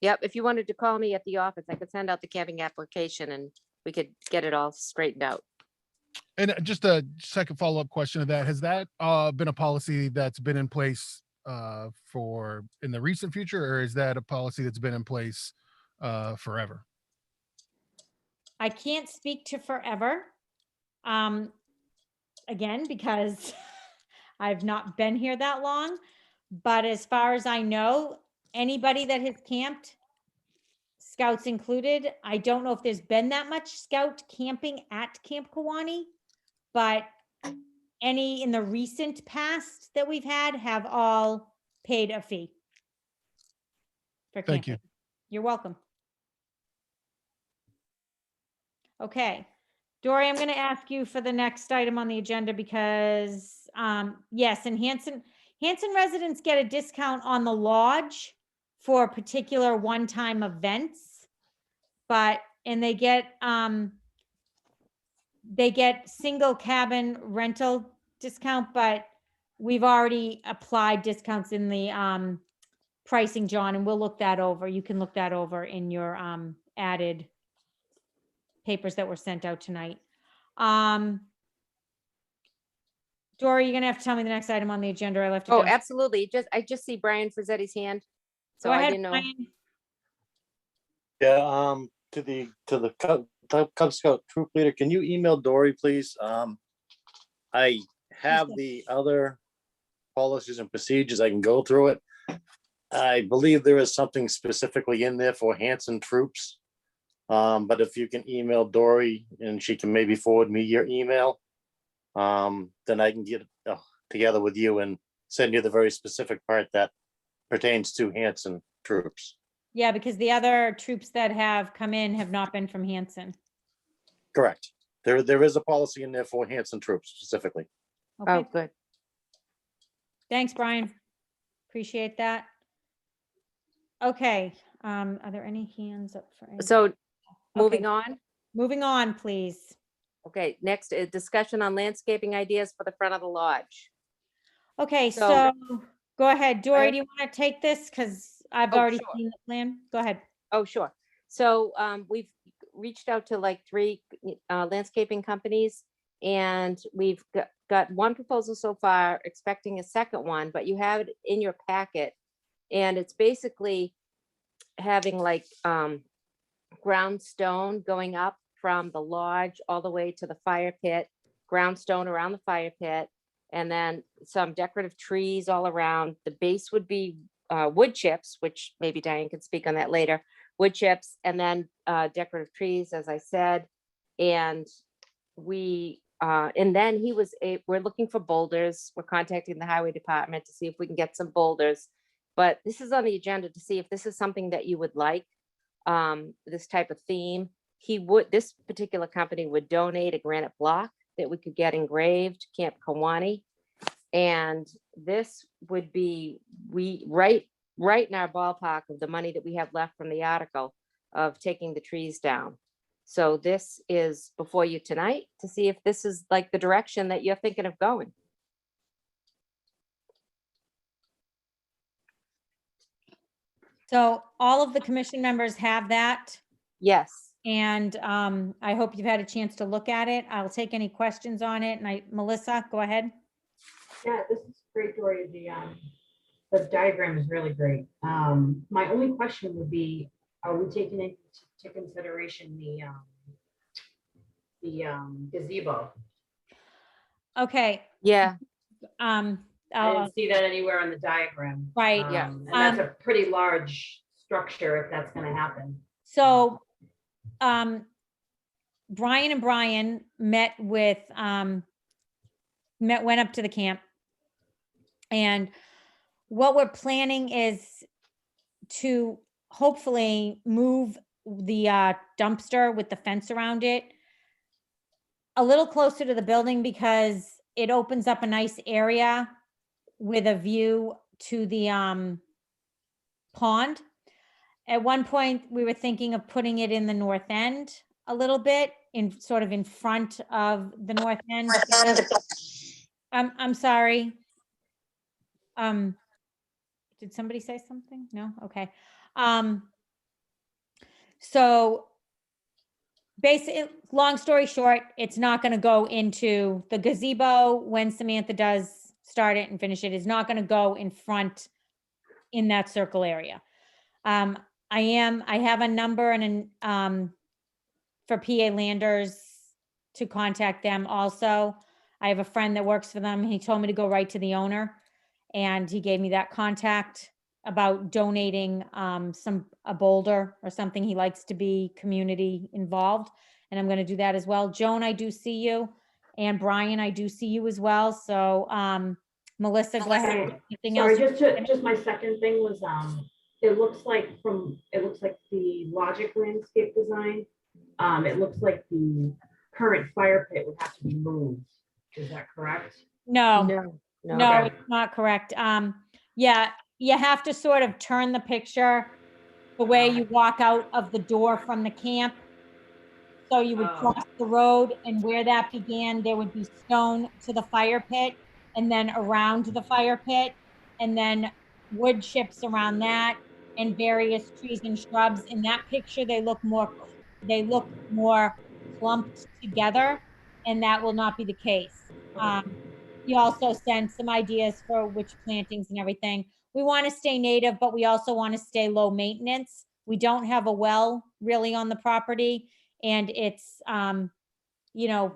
Yep. If you wanted to call me at the office, I could send out the camping application and we could get it all straightened out. And just a second follow-up question to that, has that been a policy that's been in place for in the recent future, or is that a policy that's been in place forever? I can't speak to forever. Again, because I've not been here that long, but as far as I know, anybody that has camped, Scouts included, I don't know if there's been that much Scout camping at Camp Kawani, but any in the recent past that we've had have all paid a fee. Thank you. You're welcome. Okay, Dory, I'm going to ask you for the next item on the agenda because, yes, and Hanson residents get a discount on the lodge for particular one-time events, and they get single cabin rental discount, but we've already applied discounts in the pricing, John, and we'll look that over. You can look that over in your added papers that were sent out tonight. Dory, you're gonna have to tell me the next item on the agenda. I left it Oh, down. absolutely. I just see Brian Frazzetti's hand. So Go I ahead, didn't know. Brian. Yeah, to the Cub Scout troop leader, can you email Dory, please? I have the other policies and procedures. I can go through it. I believe there is something specifically in there for Hanson troops. But if you can email Dory and she can maybe forward me your email, then I can get together with you and send you the very specific part that pertains to Hanson troops. Yeah, because the other troops that have come in have not been from Hanson. Correct. There is a policy in there for Hanson troops specifically. Oh, Okay, good. thanks, Brian. Appreciate that. Okay, are there any hands up for? any- So Okay, moving on. moving on, please. Okay, next is discussion on landscaping ideas for the front of the lodge. Okay, So- so go ahead. Dory, do you want to take this? Because I've Oh, already sure. seen the plan. Go ahead. Oh, sure. So we've reached out to like 3 landscaping companies, and we've got one proposal so far, expecting a second one, but you have it in your packet. And it's basically having like ground stone going up from the lodge all the way to the fire pit, ground stone around the fire pit, and then some decorative trees all around. The base would be wood chips, which maybe Diane can speak on that later, wood chips, and then decorative trees, as I said. And then we're looking for boulders. We're contacting the highway department to see if we can get some boulders. But this is on the agenda to see if this is something that you would like, this type of theme. This particular company would donate a granite block that we could get engraved, Camp Kawani. And this would be right in our ballpark of the money that we have left from the article of taking the trees down. So this is before you tonight to see if this is like the direction that you're thinking of going. So all of the commission members have that. Yes. And I hope you've had a chance to look at it. I'll take any questions on it. And Melissa, go ahead. Yeah, this is great, Dory. The diagram is really great. My only question would be, are we taking into consideration the gazebo? Okay. I Yeah. didn't see that anywhere on the diagram. Right, yeah. And that's a pretty large structure if that's gonna happen. So Brian and Brian went up to the camp. And what we're planning is to hopefully move the dumpster with the fence around it a little closer to the building, because it opens up a nice area with a view to the pond. At one point, we were thinking of putting it in the north end a little bit, in sort of in front of the north end. I'm sorry. Did somebody say something? No? Okay. So basically, long story short, it's not going to go into the gazebo when Samantha does start it and finish it. It's not going to go in front in that circle area. I have a number for PA Landers to contact them also. I have a friend that works for them. He told me to go right to the owner, and he gave me that contact about donating a boulder or something. He likes to be community involved, and I'm going to do that as well. Joan, I do see you, and Brian, I do see you as well. So Melissa, go ahead. Anything Sorry, else? just my second thing was, it looks like the Logic landscape design. It looks like the current fire pit would have to be moved. Is that correct? No, Okay. it's not correct. Yeah, you have to sort of turn the picture the way you walk out of the door from the camp. So you would cross the road, and where that began, there would be stone to the fire pit, and then around the fire pit, and then wood chips around that, and various trees and shrubs. In that picture, they look more lumped together, and that will not be the case. He also sent some ideas for which plantings and everything. We want to stay native, but we also want to stay low maintenance. We don't have a well really on the property, and it's, you know,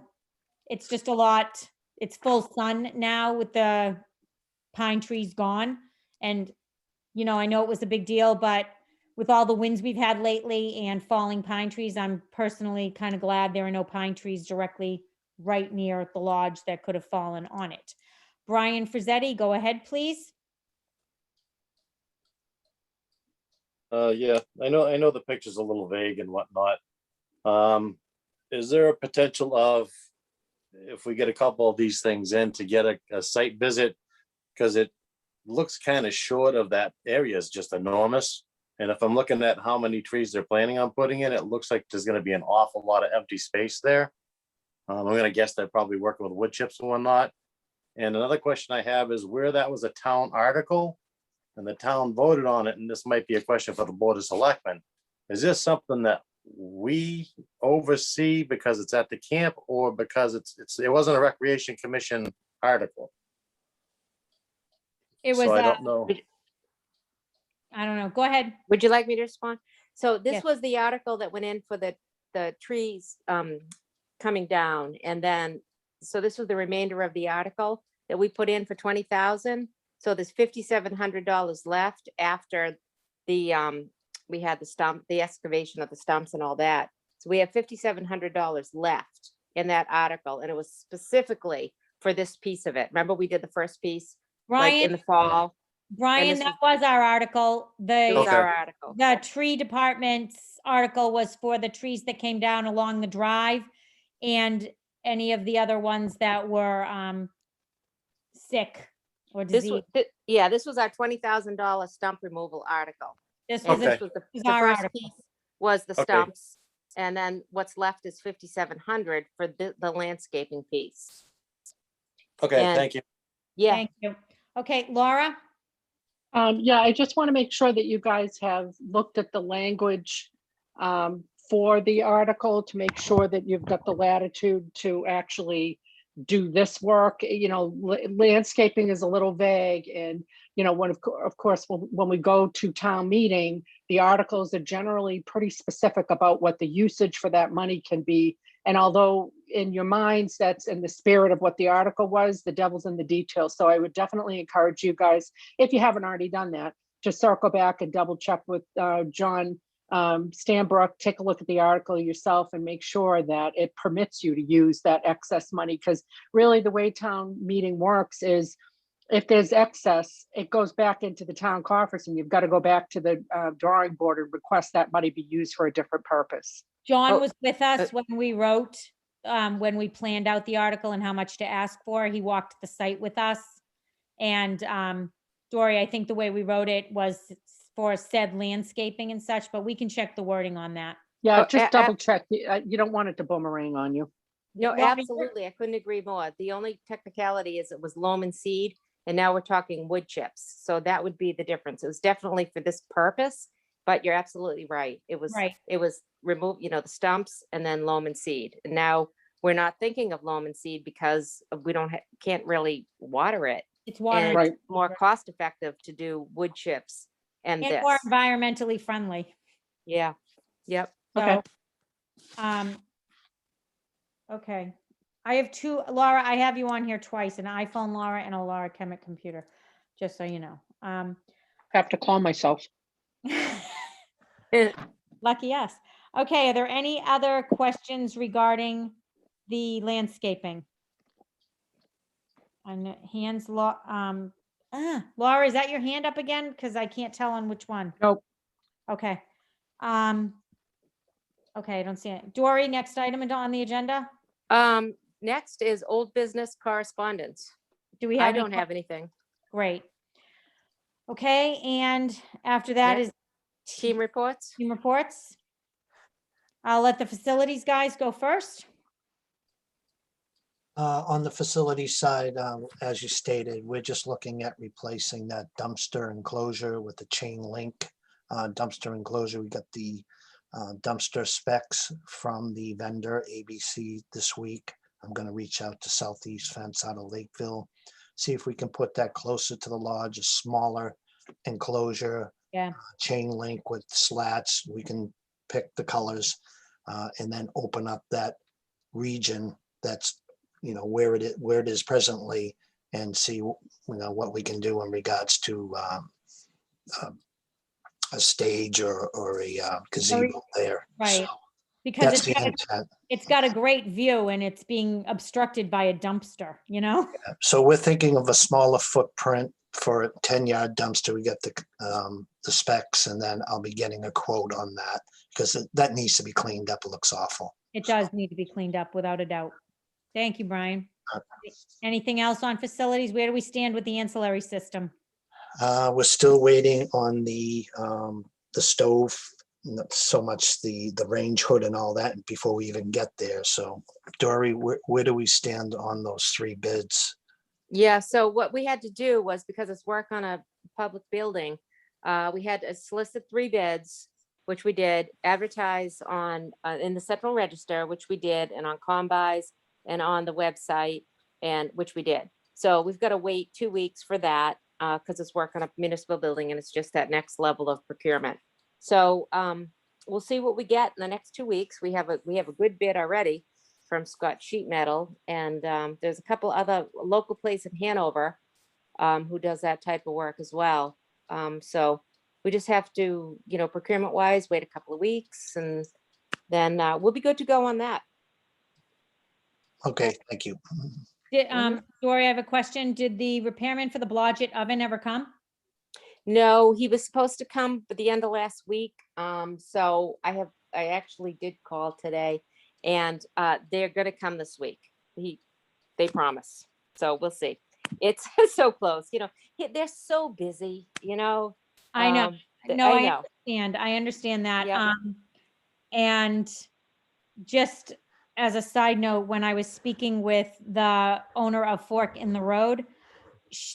it's just a lot. It's full sun now with the pine trees gone. And, you know, I know it was a big deal, but with all the winds we've had lately and falling pine trees, I'm personally kind of glad there are no pine trees directly right near the lodge that could have fallen on it. Brian Frizzetti, go ahead, please. Yeah, I know the picture's a little vague and whatnot. Is there a potential of, if we get a couple of these things in, to get a site visit? Because it looks kind of short of that area is just enormous. And if I'm looking at how many trees they're planning on putting in, it looks like there's gonna be an awful lot of empty space there. I'm gonna guess they're probably working with wood chips and whatnot. And another question I have is where that was a town article and the town voted on it, and this might be a question for the Board of Selectmen. Is this something that we oversee because it's at the camp, or because it wasn't a Recreation Commission article? It was, So I don't know. I don't know. Go ahead. Would you like me to respond? So this Yes. was the article that went in for the trees coming down. And then, so this was the remainder of the article that we put in for 20,000. So there's $5,700 left after the, we had the excavation of the stumps and all that. So we have $5,700 left in that article. And it was specifically for this piece of it. Remember, we did the first piece like in the fall. Brian, this that was our article. It was The, our article. the tree department's article was for the trees that came down along the drive and any of the other ones that were sick or This diseased. was, yeah, this was our $20,000 stump removal article. This was, Okay. This was this the our first article. piece was the Okay. stumps. And then what's left is 5,700 for the landscaping piece. Okay, And- thank you. Yeah, Thank you. Okay, Laura? Yeah, I just want to make sure that you guys have looked at the language for the article to make sure that you've got the latitude to actually do this work. You know, landscaping is a little vague, and, you know, when, of course, when we go to town meeting, the articles are generally pretty specific about what the usage for that money can be. And although in your minds, that's in the spirit of what the article was, the devil's in the details. So I would definitely encourage you guys, if you haven't already done that, to circle back and double check with John Stanbrook, take a look at the article yourself and make sure that it permits you to use that excess money. Because really the way town meeting works is if there's excess, it goes back into the town coffers and you've got to go back to the drawing board and request that money be used for a different purpose. John was with us when we wrote, when we planned out the article and how much to ask for. He walked the site with us. And Dory, I think the way we wrote it was for said landscaping and such, but we can check the wording on that. Yeah, Oh, just double check. You don't want it to boomerang on you. no, Well, absolutely. I couldn't agree more. The only technicality is it was loam and seed, and now we're talking wood chips. So that would be the difference. It was definitely for this purpose, but you're absolutely right. It was, Right. it was remove, the stumps and then loam and seed. And now we're not thinking of loam and seed because we can't really water it. It's water. And Right. it's more cost effective to do wood chips and And this. more environmentally friendly. Yeah, yep. Okay. So, okay. I have two, Laura, I have you on here twice, an iPhone Laura and a Laura Chemic computer, just so you know. Have to call myself. Lucky us. Okay, are there any other questions regarding the landscaping? And hands, Laura, is that your hand up again? Because I can't tell on which one. Nope. Okay. Okay, I don't see it. Dory, next item on the agenda? Next is old business correspondence. Do we have? I any don't have anything. Great. Okay, and after that Next. is Team reports. team reports. I'll let the facilities guys go first. On the facility side, as you stated, we're just looking at replacing that dumpster enclosure with the chain link dumpster enclosure. We got the dumpster specs from the vendor ABC this week. I'm gonna reach out to Southeast Fence out of Lakeville, see if we can put that closer to the lodge, a smaller enclosure, Yeah. chain link with slats. We can pick the colors and then open up that region that's, where it is presently, and see, what we can do in regards to a stage or a gazebo there. Right. So Because that's the intent. it's got a great view and it's being obstructed by a dumpster, So we're thinking of a smaller footprint for a 10-yard dumpster. We get the specs, and then I'll be getting a quote on that because that needs to be cleaned up. It looks awful. It does need to be cleaned up without a doubt. Thank you, Brian. Anything else on facilities? Where do we stand with the ancillary system? We're still waiting on the stove, not so much the range hood and all that before we even get there. So Dory, where do we stand on those 3 bids? Yeah, so what we had to do was, because it's work on a public building, we had to solicit 3 bids, which we did, advertise on, in the Central Register, which we did, and on Combis and on the website, and which we did. So we've got to wait 2 weeks for that, because it's work on a municipal building and it's just that next level of procurement. So we'll see what we get in the next 2 weeks. We have a good bid already from Scott Sheet Metal, and there's a couple other local place in Hanover who does that type of work as well. So we just have to, procurement wise, wait a couple of weeks, and then we'll be good to go on that. Okay, thank you. Dory, I have a question. Did the repairman for the Blodget oven ever come? No, he was supposed to come at the end of last week. So I actually did call today, and they're gonna come this week. They promise. So we'll see. It's so close, they're so busy, I know. I know. I understand that. Yep. And just as a side note, when I was speaking with the owner of Fork in the Road,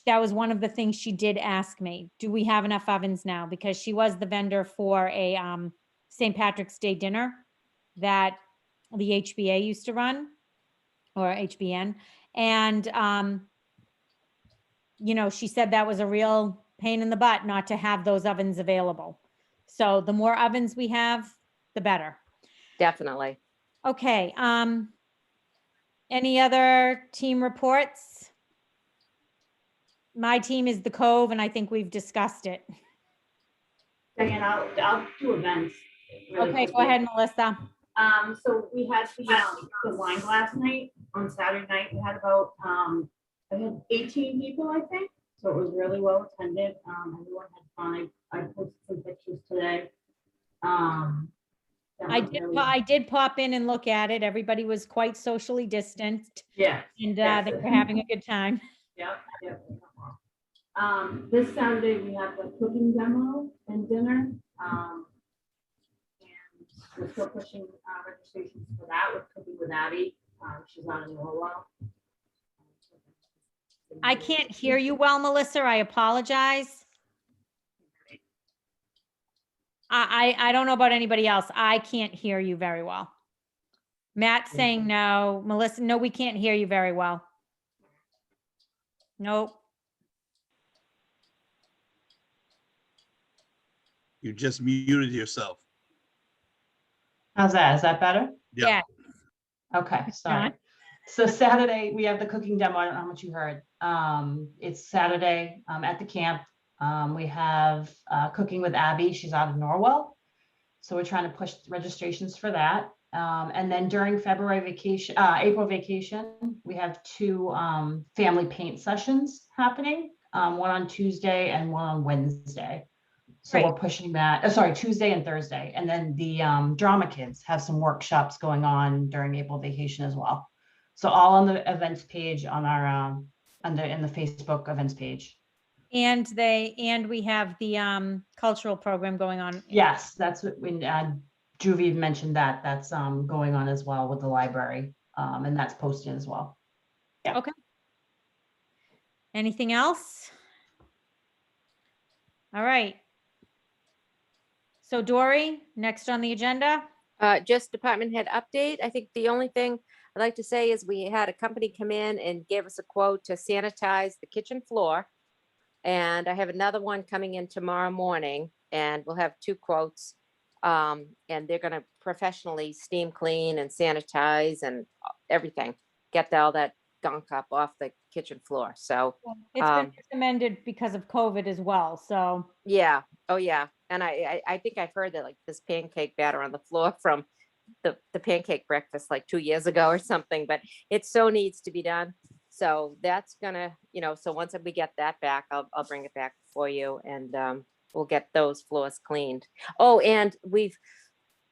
that was one of the things she did ask me. Do we have enough ovens now? Because she was the vendor for a St. Patrick's Day dinner that the HBA used to run, or HBN. And, she said that was a real pain in the butt not to have those ovens available. So the more ovens we have, the better. Definitely. Okay. Any other team reports? My team is the Cove, and I think we've discussed it. Diane, I'll do events. really Okay, go quickly. ahead, Melissa. So we had the wine glass night on Saturday night. We had about, I had 18 people, I think. So it was really well attended. Everyone had fun. I posted some pictures today. I did pop in and look at it. Everybody was quite socially distanced. Yeah. And Yes. they were having a good time. Yep. This Saturday we have the cooking demo and dinner. And we're still pushing registrations for that with Cooking with Abby. She's on in Norwell. I can't hear you well, Melissa. I apologize. I don't know about anybody else. I can't hear you very well. Matt's saying no. Melissa, no, we can't hear you very well. Nope. You just muted yourself. How's that? Is that better? Yeah. Okay, sorry. So Saturday, we have the cooking demo. I don't know how much you heard. It's Saturday at the camp. We have Cooking with Abby. She's out of Norwell. So we're trying to push registrations for that. And then during April vacation, we have 2 family paint sessions happening, one on Tuesday and one on Wednesday. So we're pushing that, Tuesday and Thursday. And then the drama kids have some workshops going on during April vacation as well. So all on the events page on our, in the Facebook events page. And we have the cultural program going on. Yes, that's what when Juvie mentioned that's going on as well with the library. And that's posted as well. Yeah. Okay. Anything else? All right. So Dory, next on the agenda? Just department head update. I think the only thing I'd like to say is we had a company come in and give us a quote to sanitize the kitchen floor. And I have another one coming in tomorrow morning, and we'll have 2 quotes. And they're gonna professionally steam clean and sanitize and everything, get all that gunk up off the kitchen floor. So, It's been recommended because of COVID as well, so. yeah, oh yeah. And I think I've heard that like this pancake batter on the floor from the pancake breakfast like 2 years ago or something, but it so needs to be done. So that's gonna, so once we get that back, I'll bring it back for you, and we'll get those floors cleaned. Oh, and we've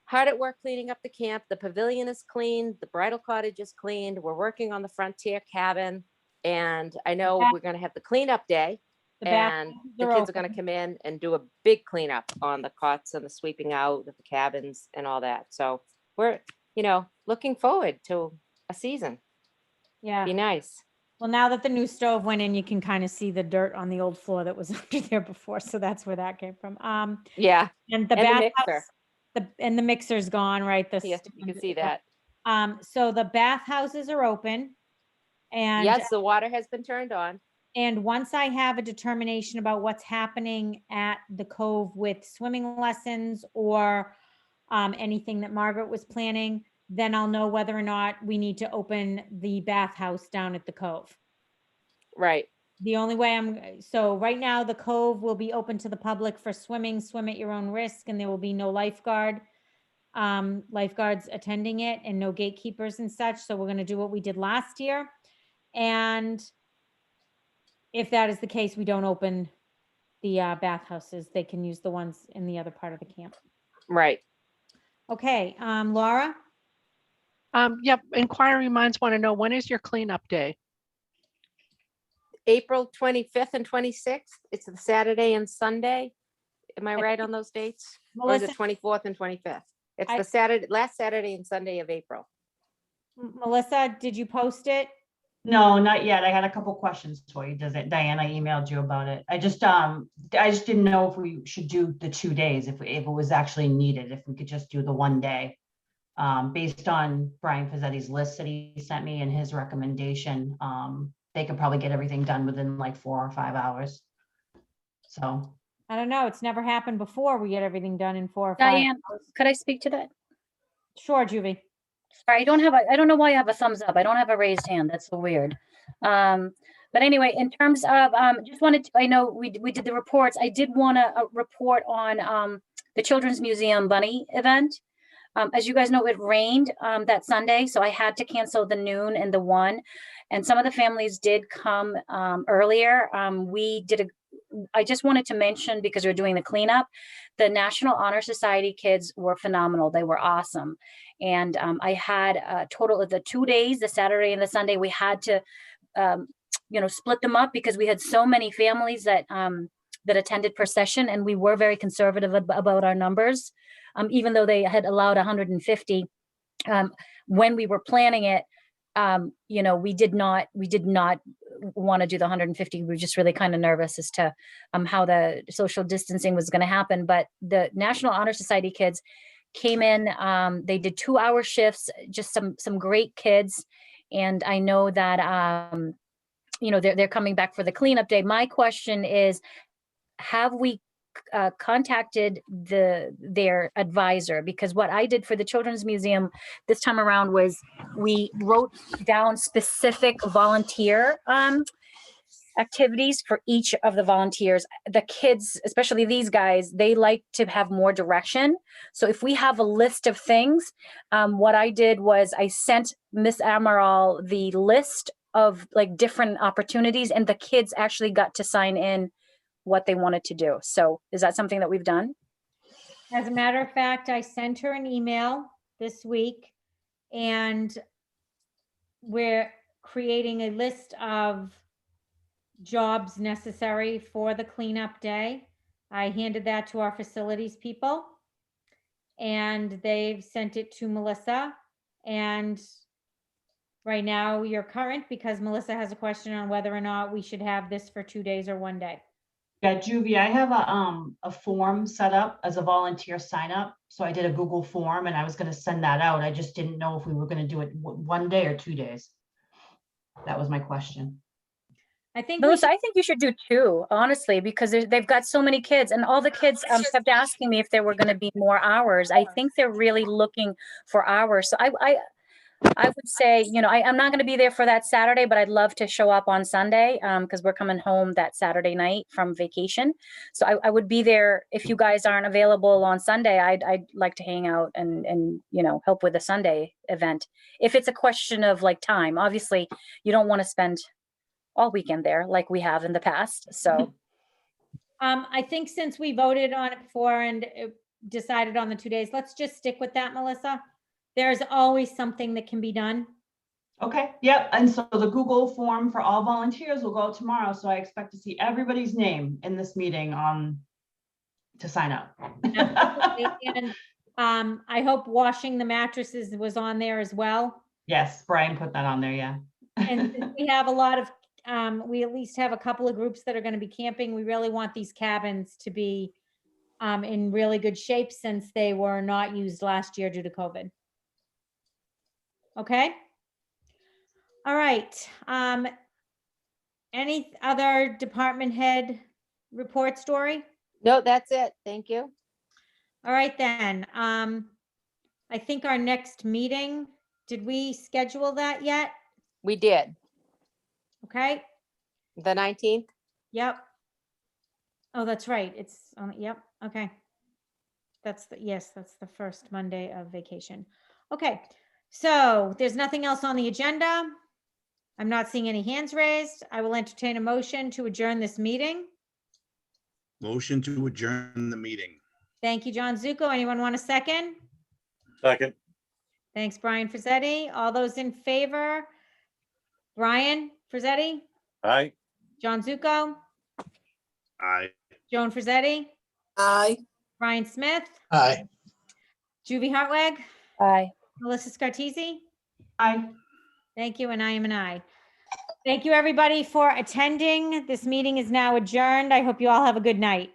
hard at work cleaning up the camp. The pavilion is cleaned. The bridal cottage is cleaned. We're working on the frontier cabin. And I know we're gonna have the cleanup day. And the kids are gonna come in and do a big cleanup on the cots and the sweeping out of the cabins and all that. So we're, looking forward to a season. Yeah. Be nice. Well, now that the new stove went in, you can kind of see the dirt on the old floor that was under there before. So that's where that came from. Yeah. And the And the bathhouse, mixer. and the mixer's gone, right? Yes, you can see that. So the bathhouses are open. And Yes, the water has been turned on. And once I have a determination about what's happening at the Cove with swimming lessons or anything that Margaret was planning, then I'll know whether or not we need to open the bathhouse down at the Cove. Right. The only way so right now the Cove will be open to the public for swimming, swim at your own risk, and there will be no lifeguards attending it and no gatekeepers and such. So we're going to do what we did last year. And if that is the case, we don't open the bathhouses. They can use the ones in the other part of the camp. Right. Okay, Laura? Yep, inquiring minds want to know, when is your cleanup day? April 25th and 26th. It's the Saturday and Sunday. Am I right on those dates? Or is it 24th and 25th? It's the last Saturday and Sunday of April. Melissa, did you post it? No, not yet. I had a couple questions for you. Diane, I emailed you about it. I just didn't know if we should do the 2 days, if it was actually needed, if we could just do the 1 day. Based on Brian Fazzetti's list that he sent me and his recommendation, they could probably get everything done within like 4 or 5 hours. So. I don't know. It's never happened before. We get everything done in 4 or 5 Diane, hours. could I speak to that? Sure, Juvie. Sorry, I don't know why I have a thumbs up. I don't have a raised hand. That's so weird. But anyway, in terms of, just wanted to, I know we did the reports. I did want to report on the Children's Museum Bunny event. As you guys know, it rained that Sunday, so I had to cancel the noon and the 1. And some of the families did come earlier. I just wanted to mention, because we're doing the cleanup, the National Honor Society kids were phenomenal. They were awesome. And I had a total of the 2 days, the Saturday and the Sunday. We had to, split them up because we had so many families that attended per session, and we were very conservative about our numbers. Even though they had allowed 150, when we were planning it, we did not want to do the 150. We were just really kind of nervous as to how the social distancing was going to happen. But the National Honor Society kids came in. They did 2-hour shifts, just some great kids. And I know that, they're coming back for the cleanup day. My question is, have we contacted their advisor? Because what I did for the Children's Museum this time around was we wrote down specific volunteer activities for each of the volunteers. The kids, especially these guys, they like to have more direction. So if we have a list of things, what I did was I sent Miss Amaral the list of like different opportunities, and the kids actually got to sign in what they wanted to do. So is that something that we've done? As a matter of fact, I sent her an email this week, and we're creating a list of jobs necessary for the cleanup day. I handed that to our facilities people, and they've sent it to Melissa. And right now you're current because Melissa has a question on whether or not we should have this for 2 days or 1 day. Yeah, Juvie, I have a form set up as a volunteer sign up. So I did a Google form and I was gonna send that out. I just didn't know if we were gonna do it one day or 2 days. That was my question. I think Melissa, I think you should do two, honestly, because they've got so many kids and all the kids kept asking me if there were going to be more hours. I think they're really looking for hours. So I would say, you know, I'm not going to be there for that Saturday, but I'd love to show up on Sunday because we're coming home that Saturday night from vacation. So I would be there. If you guys aren't available on Sunday, I'd like to hang out and, you know, help with the Sunday event. If it's a question of like time, obviously you don't want to spend all weekend there like we have in the past. So I think since we voted on it before and decided on the 2 days, let's just stick with that, Melissa. There's always something that can be done. Okay, yep. And so the Google form for all volunteers will go out tomorrow. So I expect to see everybody's name in this meeting to sign up. And I hope washing the mattresses was on there as well. Yes, Brian put that on there, yeah. And since we have a lot of, we at least have a couple of groups that are going to be camping. We really want these cabins to be in really good shape since they were not used last year due to COVID. Okay. All right. Any other department head report story? No, that's it. Thank you. All right, then. I think our next meeting, did we schedule that yet? We did. Okay. The 19th. Yep. Oh, that's right. It's, yep. Okay. That's that's the first Monday of vacation. Okay. So there's nothing else on the agenda. I'm not seeing any hands raised. I will entertain a motion to adjourn this meeting. Motion to adjourn the meeting. Thank you, John Zuko. Anyone want a second? Second. Thanks, Brian Frazzetti. All those in favor? Brian Frazzetti? Aye. John Zuko? Aye. Joan Frazzetti? Aye. Brian Smith? Aye. Juvie Hartwig? Aye. Melissa Scartesi? Aye. Thank you, and I am an aye. Thank you, everybody, for attending. This meeting is now adjourned. I hope you all have a good night.